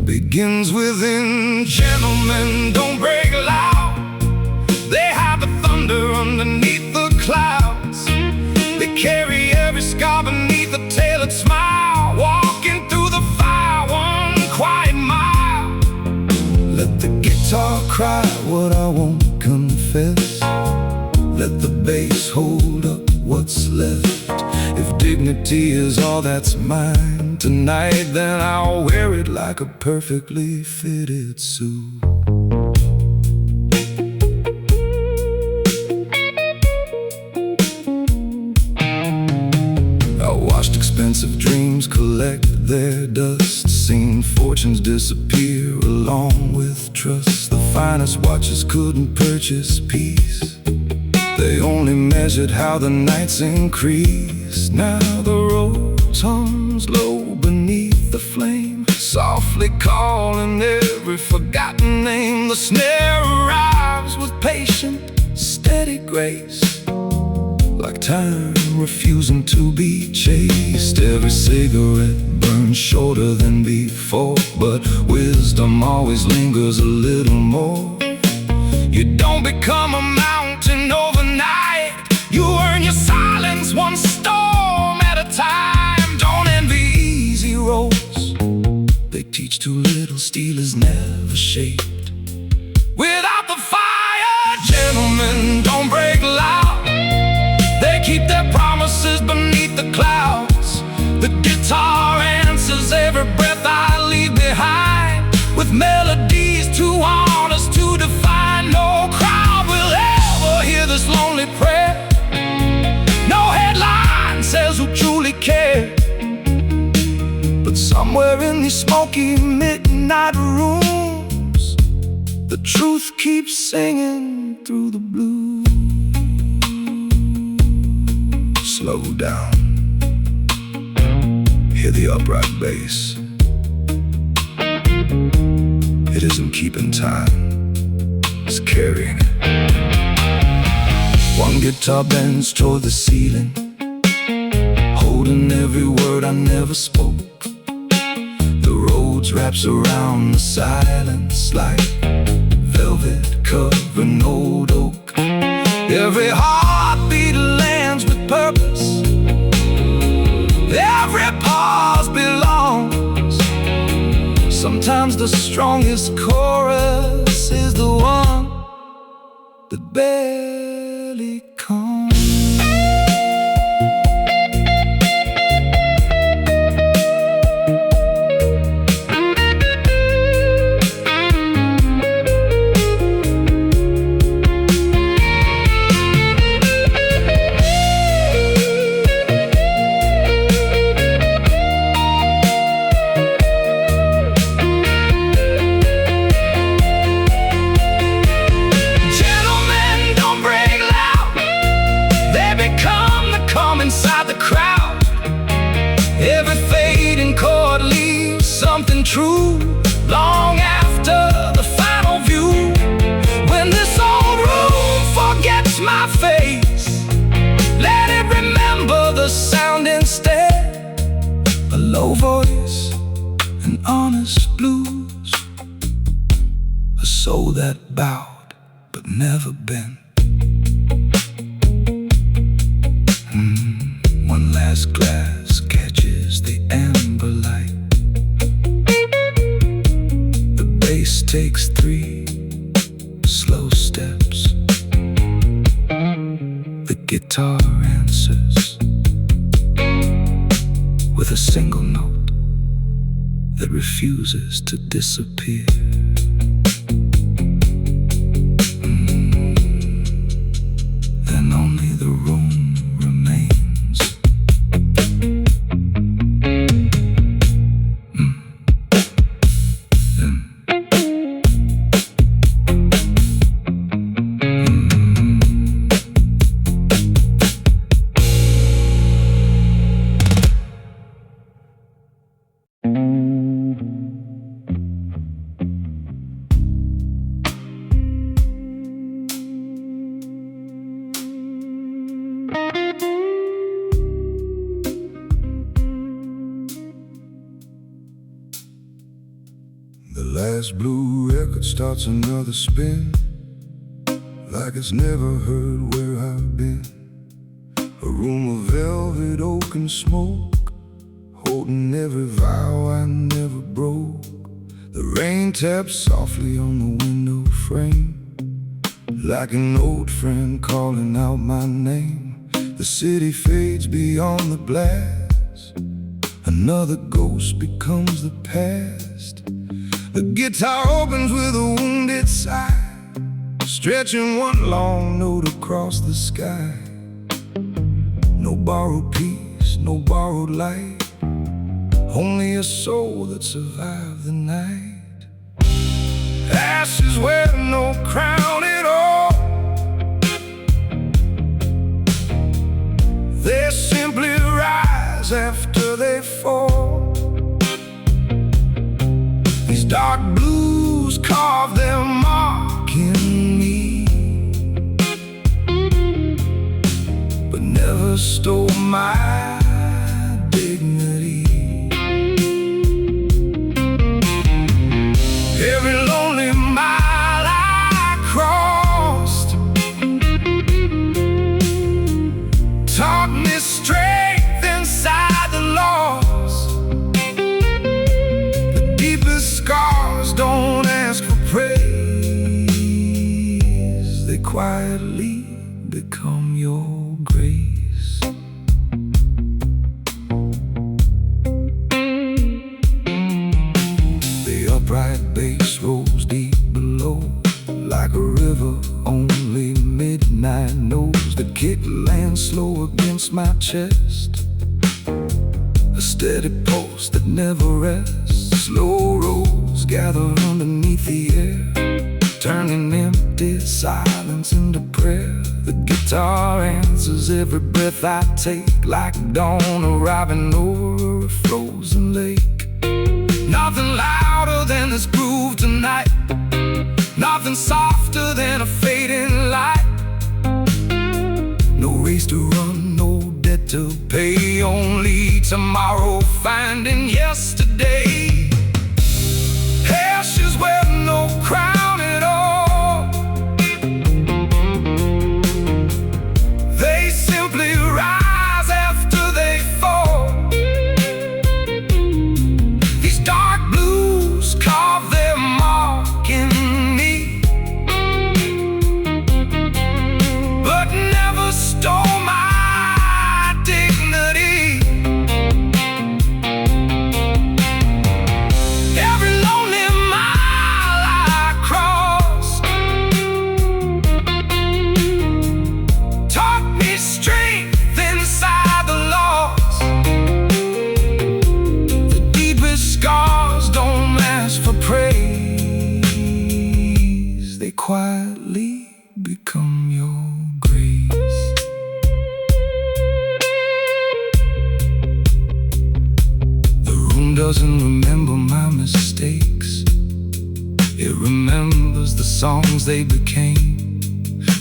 begins within. Gentlemen don't break loud, they hide the thunder underneath the clouds. They carry every scar beneath a tailored smile, walking through the fire one quiet mile. Let the guitar cry what I won't confess, let the bass hold up what's left. If dignity is all that's mine tonight, then I'll wear it like a perfectly fitted suit. I watched expensive dreams collect their dust, seen fortunes disappear along with trust. The finest watches couldn't purchase peace, they only measured how the nights increased. Now the road hums low beneath the flame, softly calling every forgotten name. The snare arrives with patient, steady grace, like time refusing to be chased. Every cigarette burns shorter than before, but wisdom always lingers a little more. You don't become a mountain overnight, you earn your silence one storm at a time. Don't envy easy roads, they teach too little. Steel is never shaped without the fire. Gentlemen don't break loud, they keep their promises beneath the clouds. The guitar answers every breath I leave behind, with melodies too honest to define. No crowd will ever hear this lonely prayer, no headline says who truly cared. But somewhere in these smoky midnight rooms, the truth keeps singing through the blues. Slow down, hear the upright bass. It isn't keeping time, it's carrying it. One guitar bends toward the ceiling, holding every word I never spoke. The roads wraps around the silence like velvet covering old oak. Every heartbeat lands with purpose, every pause belongs. Sometimes the strongest chorus is the one that barely comes. Inside the crowd, every fading chord leaves something true long after the final view. When this old room forgets my face, let it remember the sound instead. A low voice, an honest blues, a soul that bowed but never bent. One last glass catches the amber light. The bass takes 3, footsteps. The guitar answers with a single note that refuses to disappear. Then only the room remains. The last blue record starts another spin, like it's never heard where I've been. A room of velvet, oak and smoke, holding every vow I never broke. The rain taps softly on the window frame, like an old friend calling out my name. The city fades beyond the blast, another ghost becomes the past. The guitar opens with a wounded sigh, stretching one long note across the sky. No borrowed peace, no borrowed light, only a soul that survived the night. Ashes wear no crown at all, they simply rise after they fall. These dark blues carve their mark in me, but never stole my dignity. Every lonely mile I crossed taught me strength inside the loss. The deepest scars don't ask for praise, they quietly become your grace. The upright bass rolls deep below, like a river only midnight knows. The kick lands slow against my chest, a steady pulse that never rests. Slow rolls gather underneath the air, turning empty silence into prayer. The guitar answers every breath I take, like dawn arriving over a frozen lake. Nothing louder than this groove tonight, nothing softer than a fading light. No race to run, no debt to pay, only tomorrow finding yesterday. Ashes wear no crown at all, they simply rise after they fall. These dark blues carve their mark in me, but never stole my dignity. Every lonely mile I crossed taught me strength inside the loss. The deepest scars don't ask for praise, they quietly become your grace. The room doesn't remember my mistakes, it remembers the songs they became.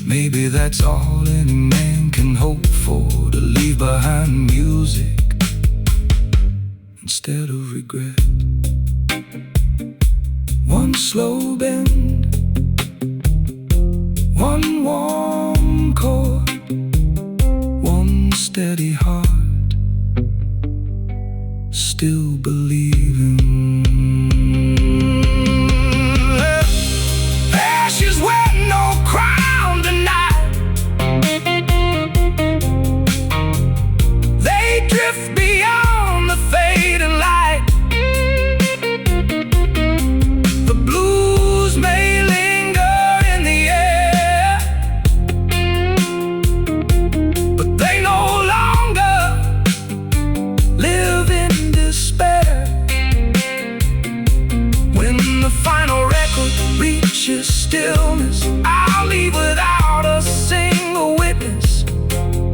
Maybe that's all any man can hope for, to leave behind music instead of regret. One slow bend, one warm chord, one steady heart, still believing. Ashes wear no crown. stillness. I'll leave without a single witness,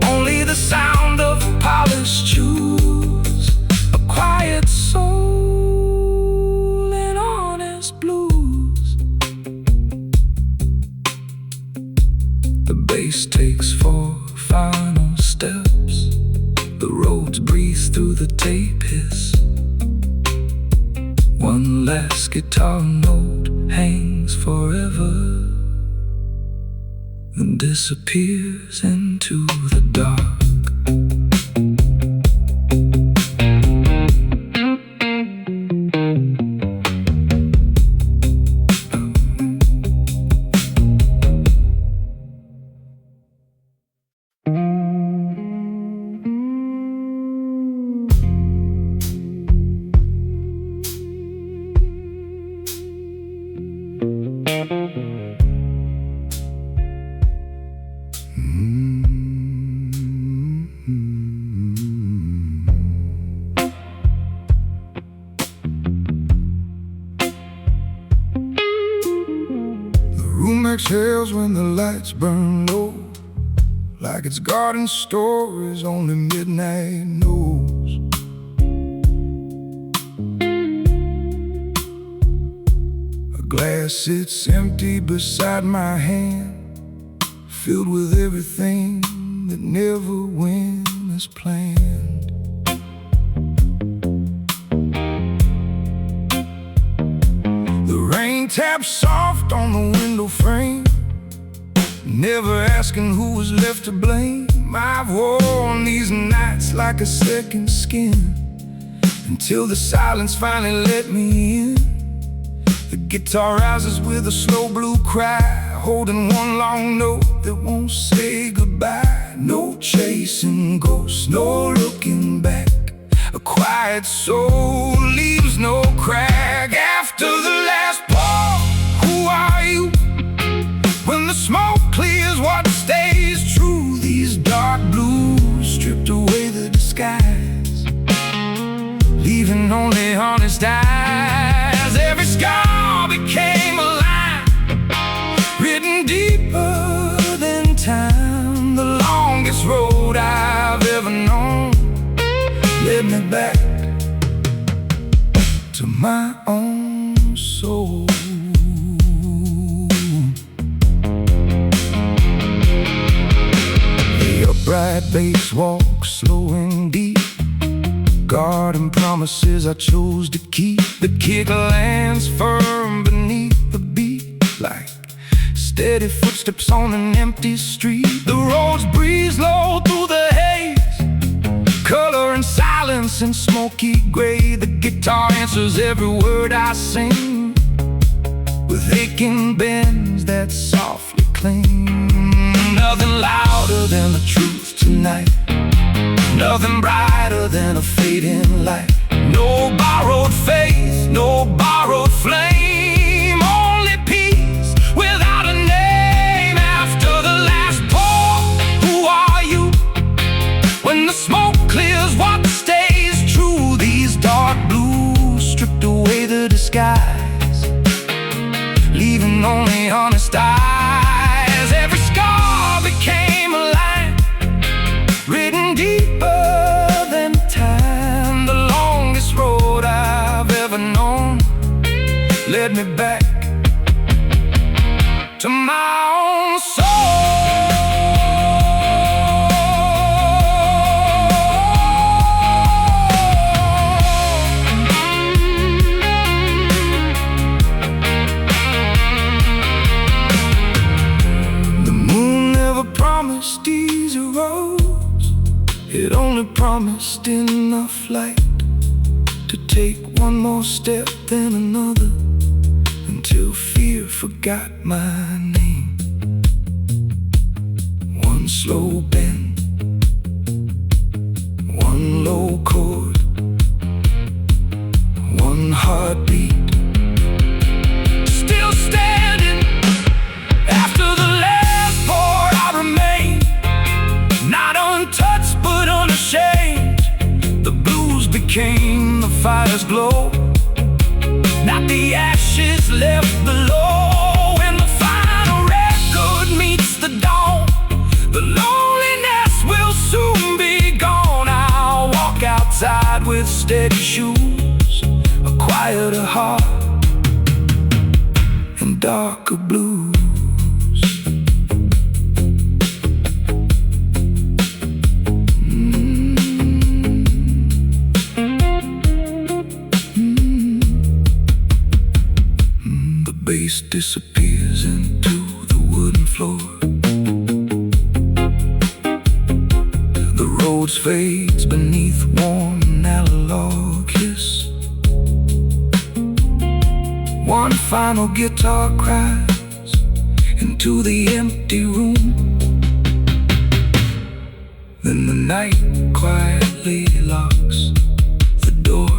only the sound of polished shoes, a quiet soul and honest blues. The bass takes 4 final steps, the roads breathe through the tape hiss. One last guitar note hangs forever, then disappears into the dark. Exhales when the lights burn low, like it's garden stories only midnight knows. A glass sits empty beside my hand, filled with everything that never went as planned. The rain taps soft on the window frame, never asking who was left to blame. I've worn these nights like a second skin, until the silence finally let me in. The guitar rises with a slow blue cry, holding one long note that won't say goodbye. No chasing ghosts, no looking back. A quiet soul leaves no crack. After the last pour, who are you? When the smoke clears, what stays true? These dark blues stripped away the disguise, leaving only honest eyes. Every scar became a line, written deeper than time. The longest road I've ever known led me back to my own soul. Bright bass walks slow and deep, garden promises I chose to keep. The kick lands firm beneath the beat, like steady footsteps on an empty street. The roads breeze low through the haze, color and silence and smoky gray. The guitar answers every word I sing, with aching bends that softly cling. Nothing louder than the truth tonight, nothing brighter than a fading light. No borrowed faith, no borrowed flame, only peace without a name. After the last pour, who are you? When the smoke clears, what stays true? These dark blues stripped away the disguise, leaving only honest eyes. Every scar became a line, written deeper than time. The longest road I've ever known led me back to my own soul. Promised easy roads, it only promised enough light to take one more step, then another, until fear forgot my name. One slow bend, one low chord, one heartbeat, still standing. After the last pour, I remain, not untouched but unashamed. The blues became the fire's glow, not the ashes left below. When the fire heavy shoes, a quieter heart, and darker blues. The bass disappears into the wooden floor. The roads fades beneath warm analog kiss. One final guitar cries into the empty room. Then the night quietly locks the door.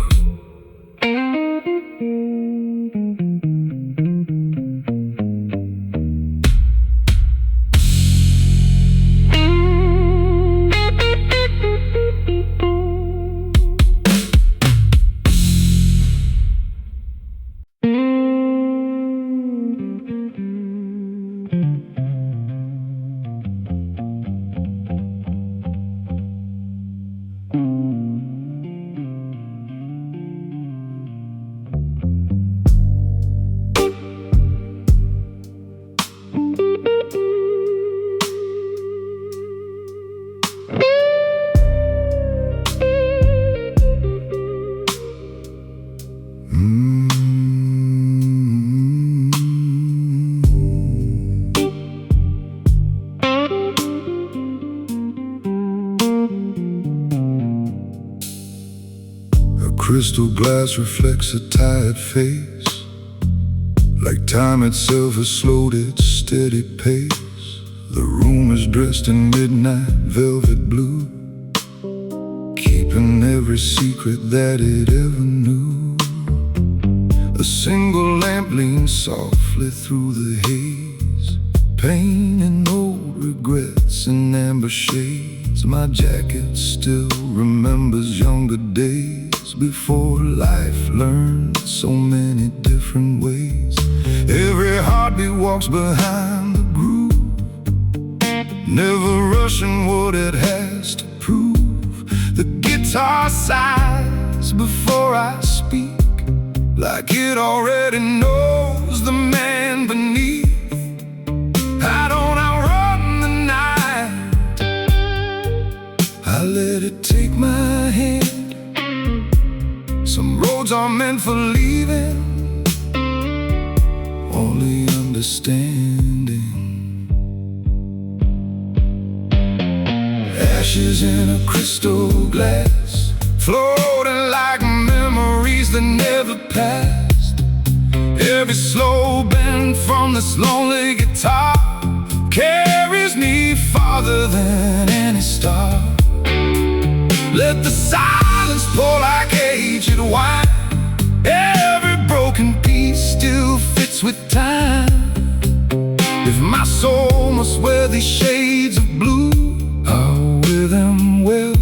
Crystal glass reflects a tired face, like time itself has slowed its steady pace. The room is dressed in midnight velvet blue, keeping every secret that it ever knew. A single lamp leans softly through the haze, pain and old regrets in amber shades. My jacket still remembers younger days, before life learned so many different ways. Every heartbeat walks behind the groove, never rushing what it has to prove. The guitar sighs before I speak, like it already knows the man beneath. I don't outrun the night, I let it take my hand. Some roads are meant for leaving, only understanding. Ashes in a crystal glass, floating like memories that never passed. Every slow bend from this lonely guitar carries me farther than any star. Let the silence pour like aged wine. Every broken piece still fits with time. If my soul must wear these shades of blue, I'll wear them well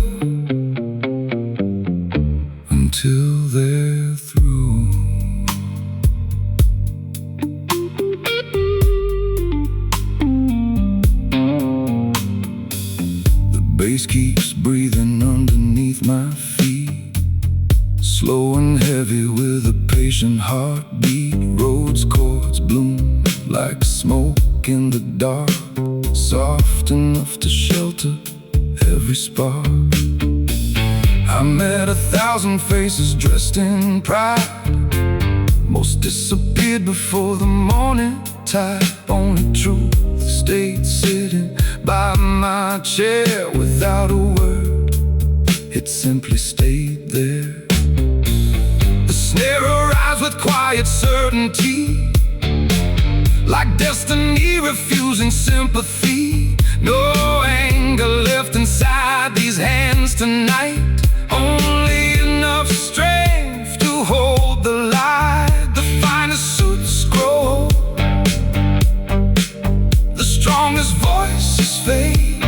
until they're through. The bass keeps breathing underneath my feet, slow and heavy with a patient heartbeat. Rose chords bloom like smoke in the dark, soft enough to shelter every spark. I met 1,000 faces dressed in pride, most disappeared before the morning tide. Only truth stayed sitting by my chair without a word, it simply stayed there. The snare arrives with quiet certainty, like destiny refusing sympathy. No anger left inside these hands tonight, only enough strength to hold the light. The finest suits grow, the strongest voices fade,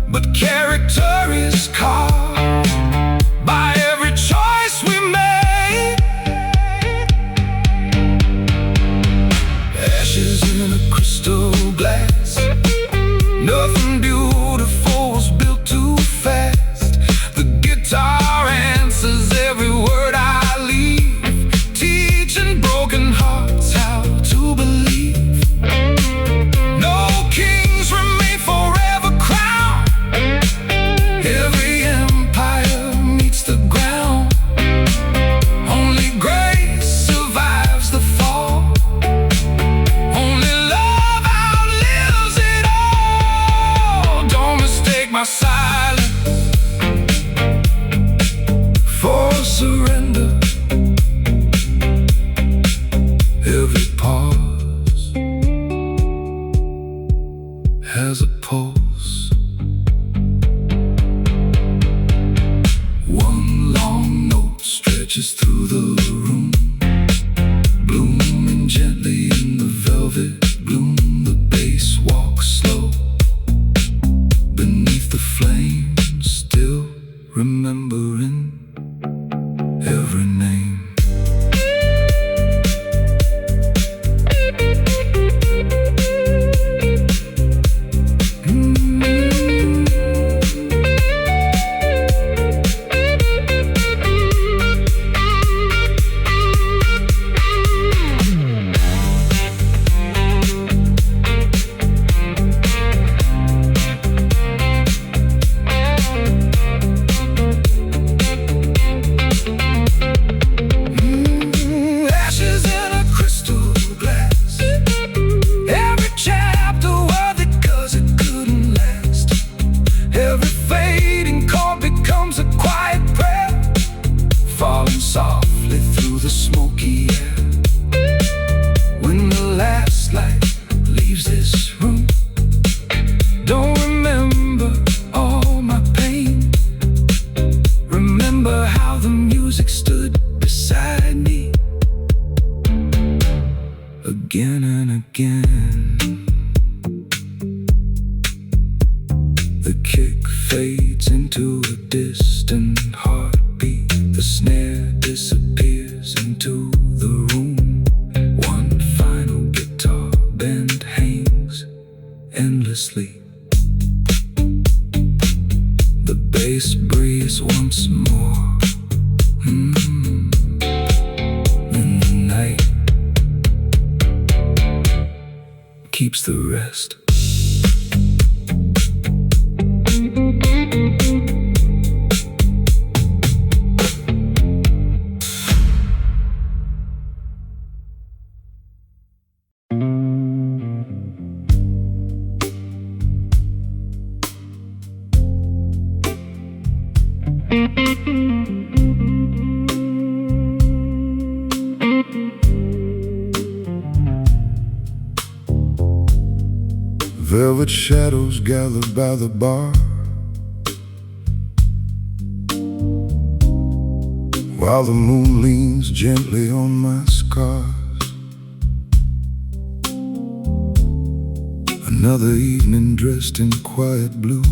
but character is carved by every choice we made. Ashes in a crystal glass, nothing beautiful was built too fast. again and again. The kick fades into a distant heartbeat. The snare disappears into the room. One final guitar bend hangs endlessly. The bass breathes once more. And the night keeps the rest. Velvet shadows gather by the bar, while the moon leans gently on my scars. Another evening dressed in quiet blue,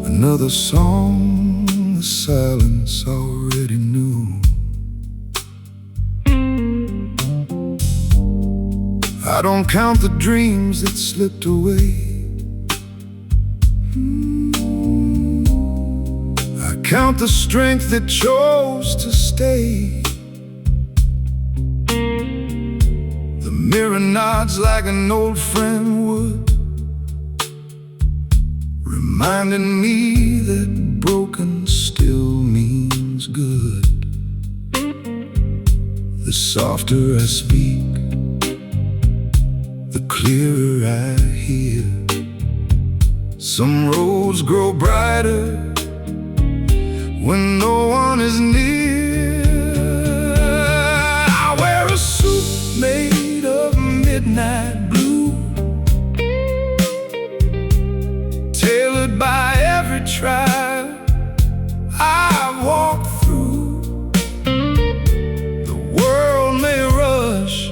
another song the silence already knew. I don't count the dreams that slipped away. I count the strength that chose to stay. The mirror nods like an old friend would, reminding me that broken still means good. The softer I speak, the clearer I hear. Some roads grow brighter when no one is near. I wear a suit made of midnight blue, tailored by every trial I walk through. The world may rush,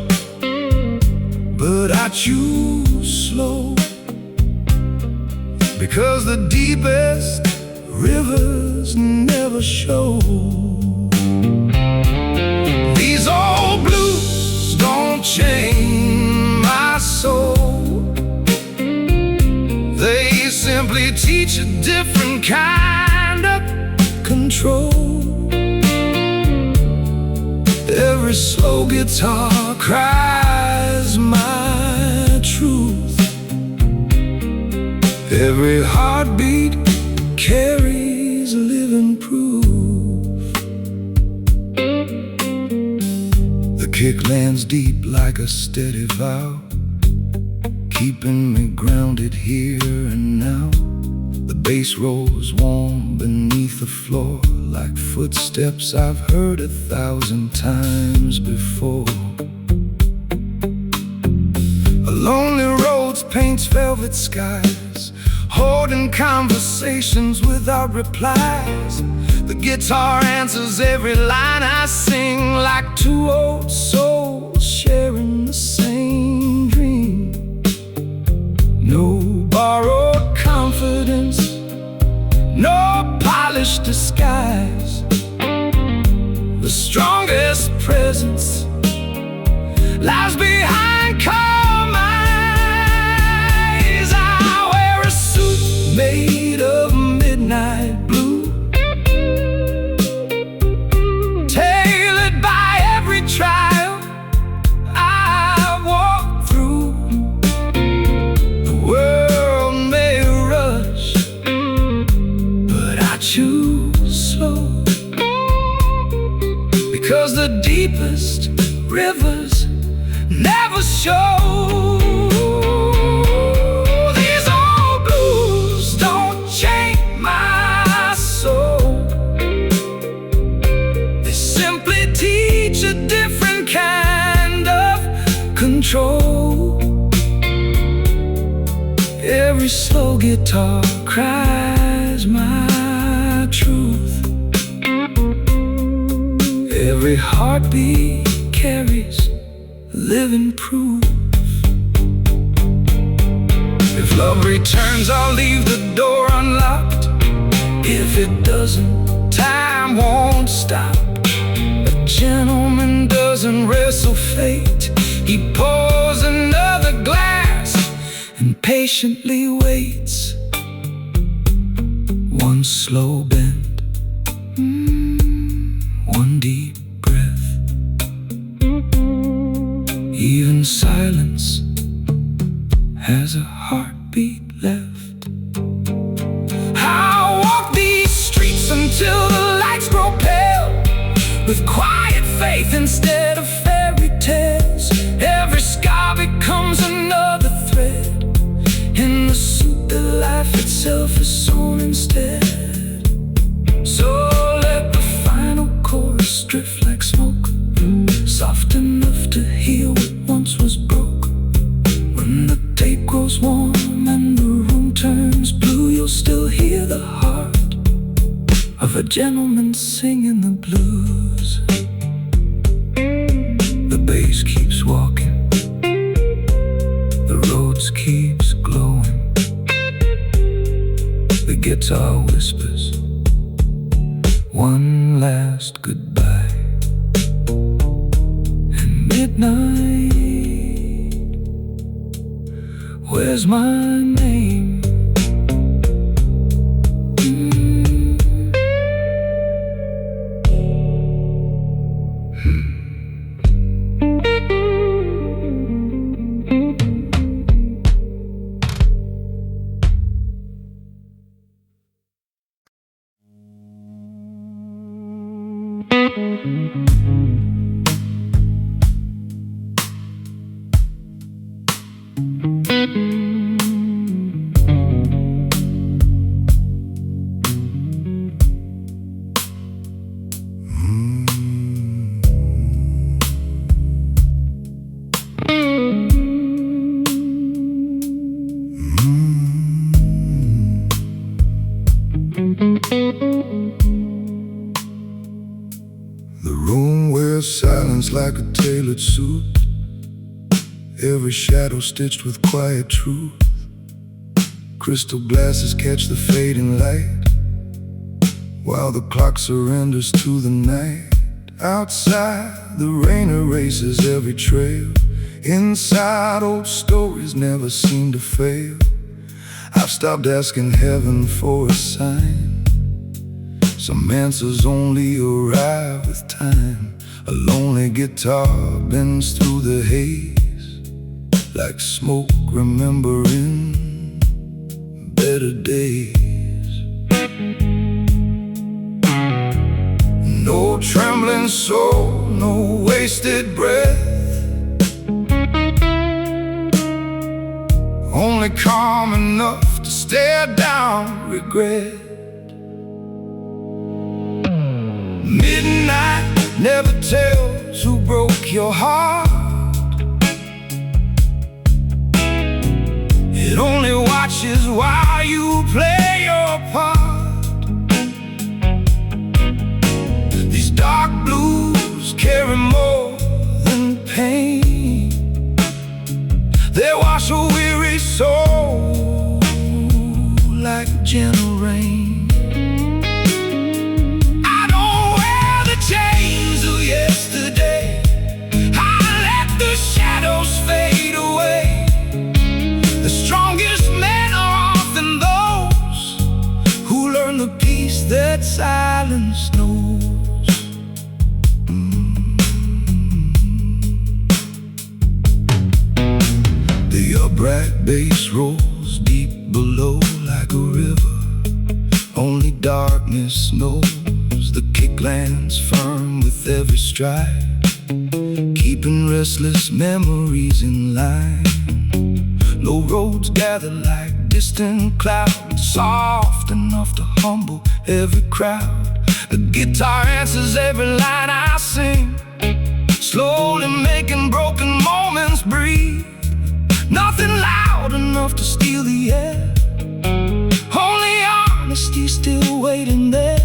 but I choose slow, because the deepest rivers never show. These old blues don't chain my soul, they simply teach a different kind of control. Every slow guitar cries my truth. Every heartbeat carries living proof. The kick lands deep like a steady vow, keeping me grounded here and now. The bass rolls warm beneath the floor, like footsteps I've heard 1,000 times before. A lonely road paints velvet skies, holding conversations without replies. The guitar answers every line I sing, like two old souls sharing the same dream. No borrowed confidence, no polished disguise. The strongest presence lies behind calm eyes. I wear a suit made of midnight blue, tailored by every trial I walk through. The world may rush, but I choose slow, because the deepest rivers never show. These old blues don't chain my soul, they simply teach a different kind of control. Every slow guitar cries my truth. Every heartbeat carries living proof. If love returns, I'll leave the door unlocked. If it doesn't, time won't stop. A gentleman doesn't wrestle fate. He pours another glass and patiently waits. One slow bend, one deep breath. Even silence has a heartbeat left. I'll walk these streets until the lights grow pale, with quiet faith instead of fairy tales. Every scar becomes another thread in the suit that life itself is sewn instead. So let the final chorus drift like smoke, soft enough to heal what once was broke. When the tape grows warm and the room turns blue, you'll still hear the heart of a gentleman singing the blues. The bass keeps walking, the roads keeps glowing. The guitar whispers one last goodbye. And midnight, where's my name? The room wears silence like a tailored suit, every shadow stitched with quiet truth. Crystal glasses catch the fading light, while the clock surrenders to the night. Outside, the rain erases every trail. Inside, old stories never seem to fail. I've stopped asking heaven for a sign. Some answers only arrive with time. A lonely guitar bends through the haze, like smoke remembering better days. No trembling soul, no wasted breath, only calm enough to stare down regret. Midnight never tells who broke your heart. It only watches while you play your part. These dark blues carry more than pain. They wash a weary soul like gentle rain. Chains of yesterday, I let the shadows fade away. The strongest men are often those who learn the peace that silence knows. The upright bass rolls deep below like a river. Only darkness knows. The kick lands firm with every stride, keeping restless memories in line. No roads gather like distant clouds, soft enough to humble every crowd. The guitar answers every line I sing, slowly making broken moments breathe. Nothing loud enough to steal the air, only honesty still waiting there.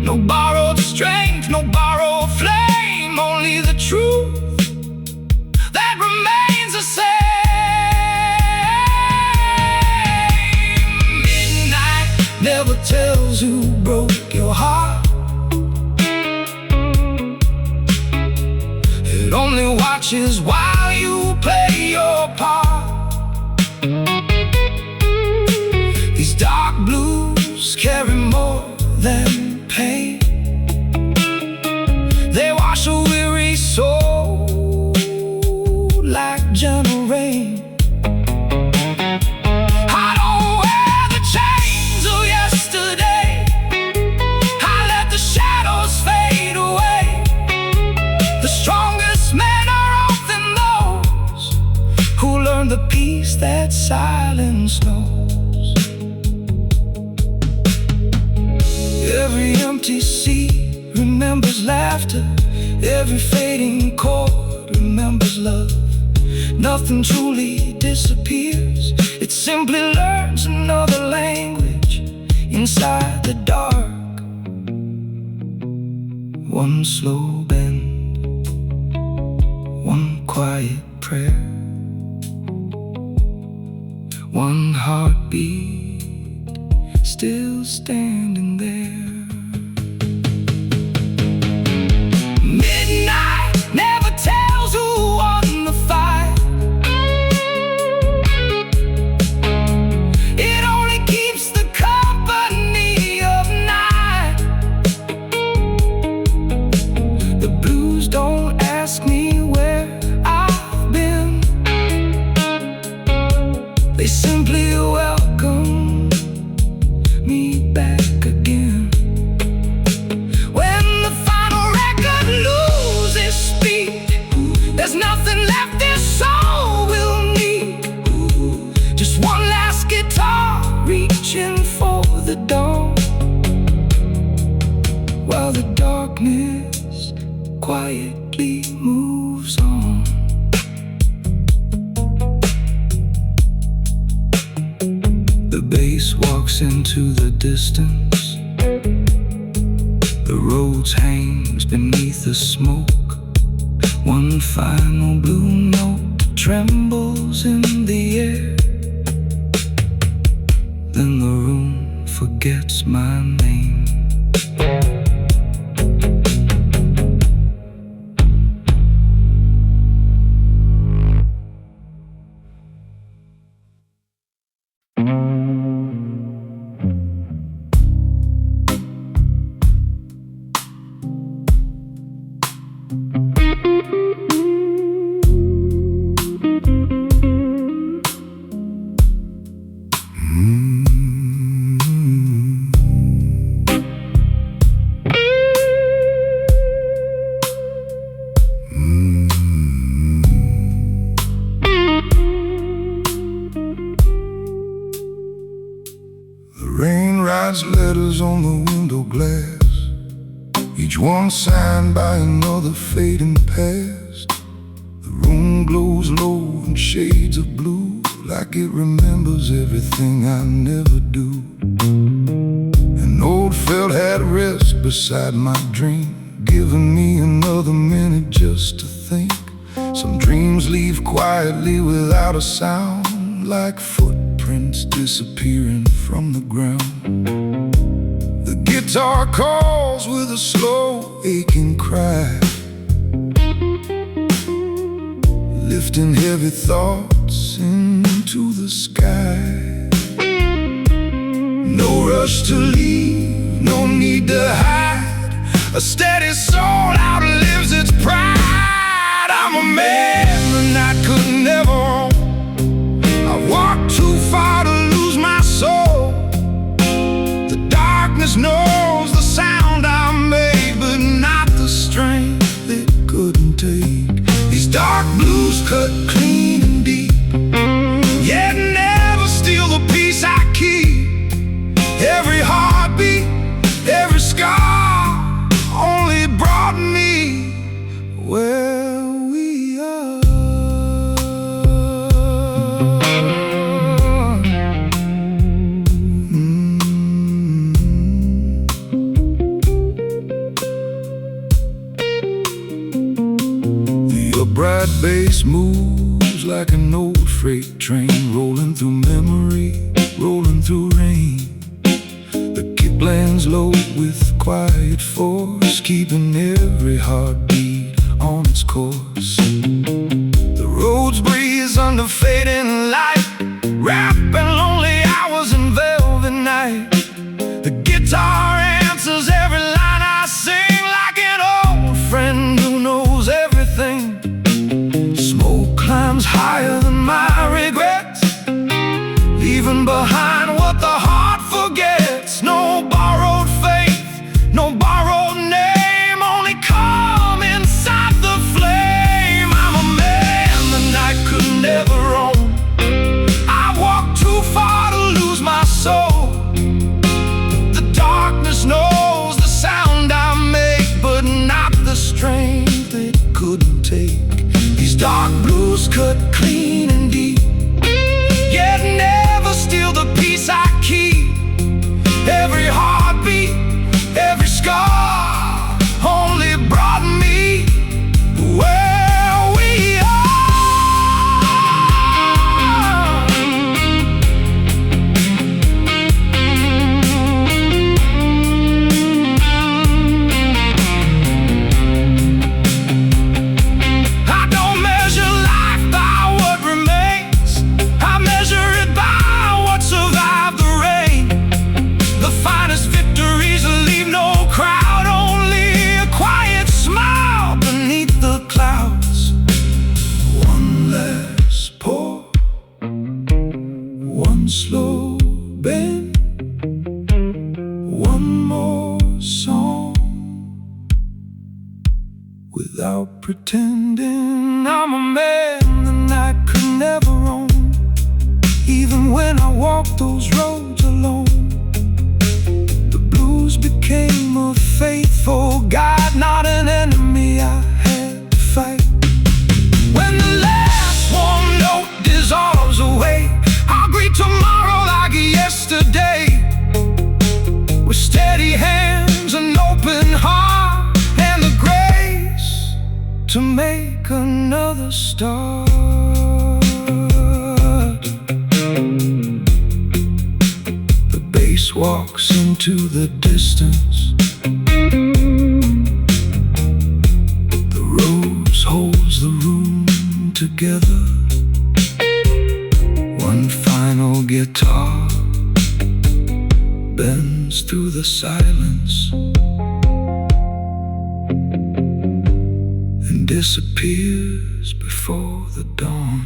No borrowed strength, no borrowed flame, only the truth that only watches while you play your part. These dark blues carry more than pain. They wash a weary soul like gentle rain. I don't wear the chains of yesterday. I let the shadows fade away. The strongest men are often those who learn the peace that silence knows. Every empty seat remembers laughter. Every fading chord remembers love. Nothing truly disappears. It simply learns another language inside the dark. One slow bend, one quiet prayer, one heartbeat still standing there. Midnight never tells who won the fight. It only keeps the company of night. The blues don't ask me where I've been. They simply welcome me back again. When the final record loses speed, there's nothing left this soul will need. Just one last guitar reaching for the dawn, while the darkness quietly moves on. The bass walks into the distance. The roads hangs beneath the smoke. One final blue note trembles in the air. Then the room forgets my name. Rain writes letters on the window glass, each one signed by another fading past. The room glows low in shades of blue, like it remembers everything I never do. An old felt hat rests beside my dream, giving me another minute just to think. Some dreams leave quietly without a sound, like footprints disappearing from the ground. The guitar calls with a slow aching cry, lifting heavy thoughts into the sky. No rush to leave, no need to hide. A steady soul outlives its pride. I'm a man the night could never own. I've walked too far to lose my soul. The darkness knows the sound I made, but not the strength it couldn't take. These dark blues cut clean and deep, yet never steal the peace I keep. Every heartbeat, every scar only brought me where we are. The upright bass moves like an old freight train, rolling through memory, rolling through rain. The kick lands low with quiet force, keeping every heartbeat on its course. The roads breeze under fading light, wrapping lonely hours in velvet night. The guitar answers every line I sing, like an old friend who knows everything. Smoke climbs higher than my regrets, leaving behind what the heart forgets. No borrowed faith, no borrowed name, only calm inside the flame. I'm a man the night could never own. I walked too far to lose my soul. The darkness knows the sound I make, but not the strength it couldn't take. These dark blues cut clean and deep, yet never steal the peace I keep. Every heartbeat, every scar only brought me where we are. I don't measure life by what remains, I measure it by what survived the rain. The finest victories leave no crowd, only a quiet smile beneath the clouds. One last pour, one slow bend, one more song. Without pretending, I'm a man the night could never own. Even when I walk those roads alone, the blues became a faithful guide, not an enemy I had to fight. When the last warm note dissolves away, I'll greet tomorrow like yesterday, with steady hands, an open heart, and the grace to make another start. The bass walks into the distance, the rose holds the room together. One final guitar bends through the silence and disappears before the dawn.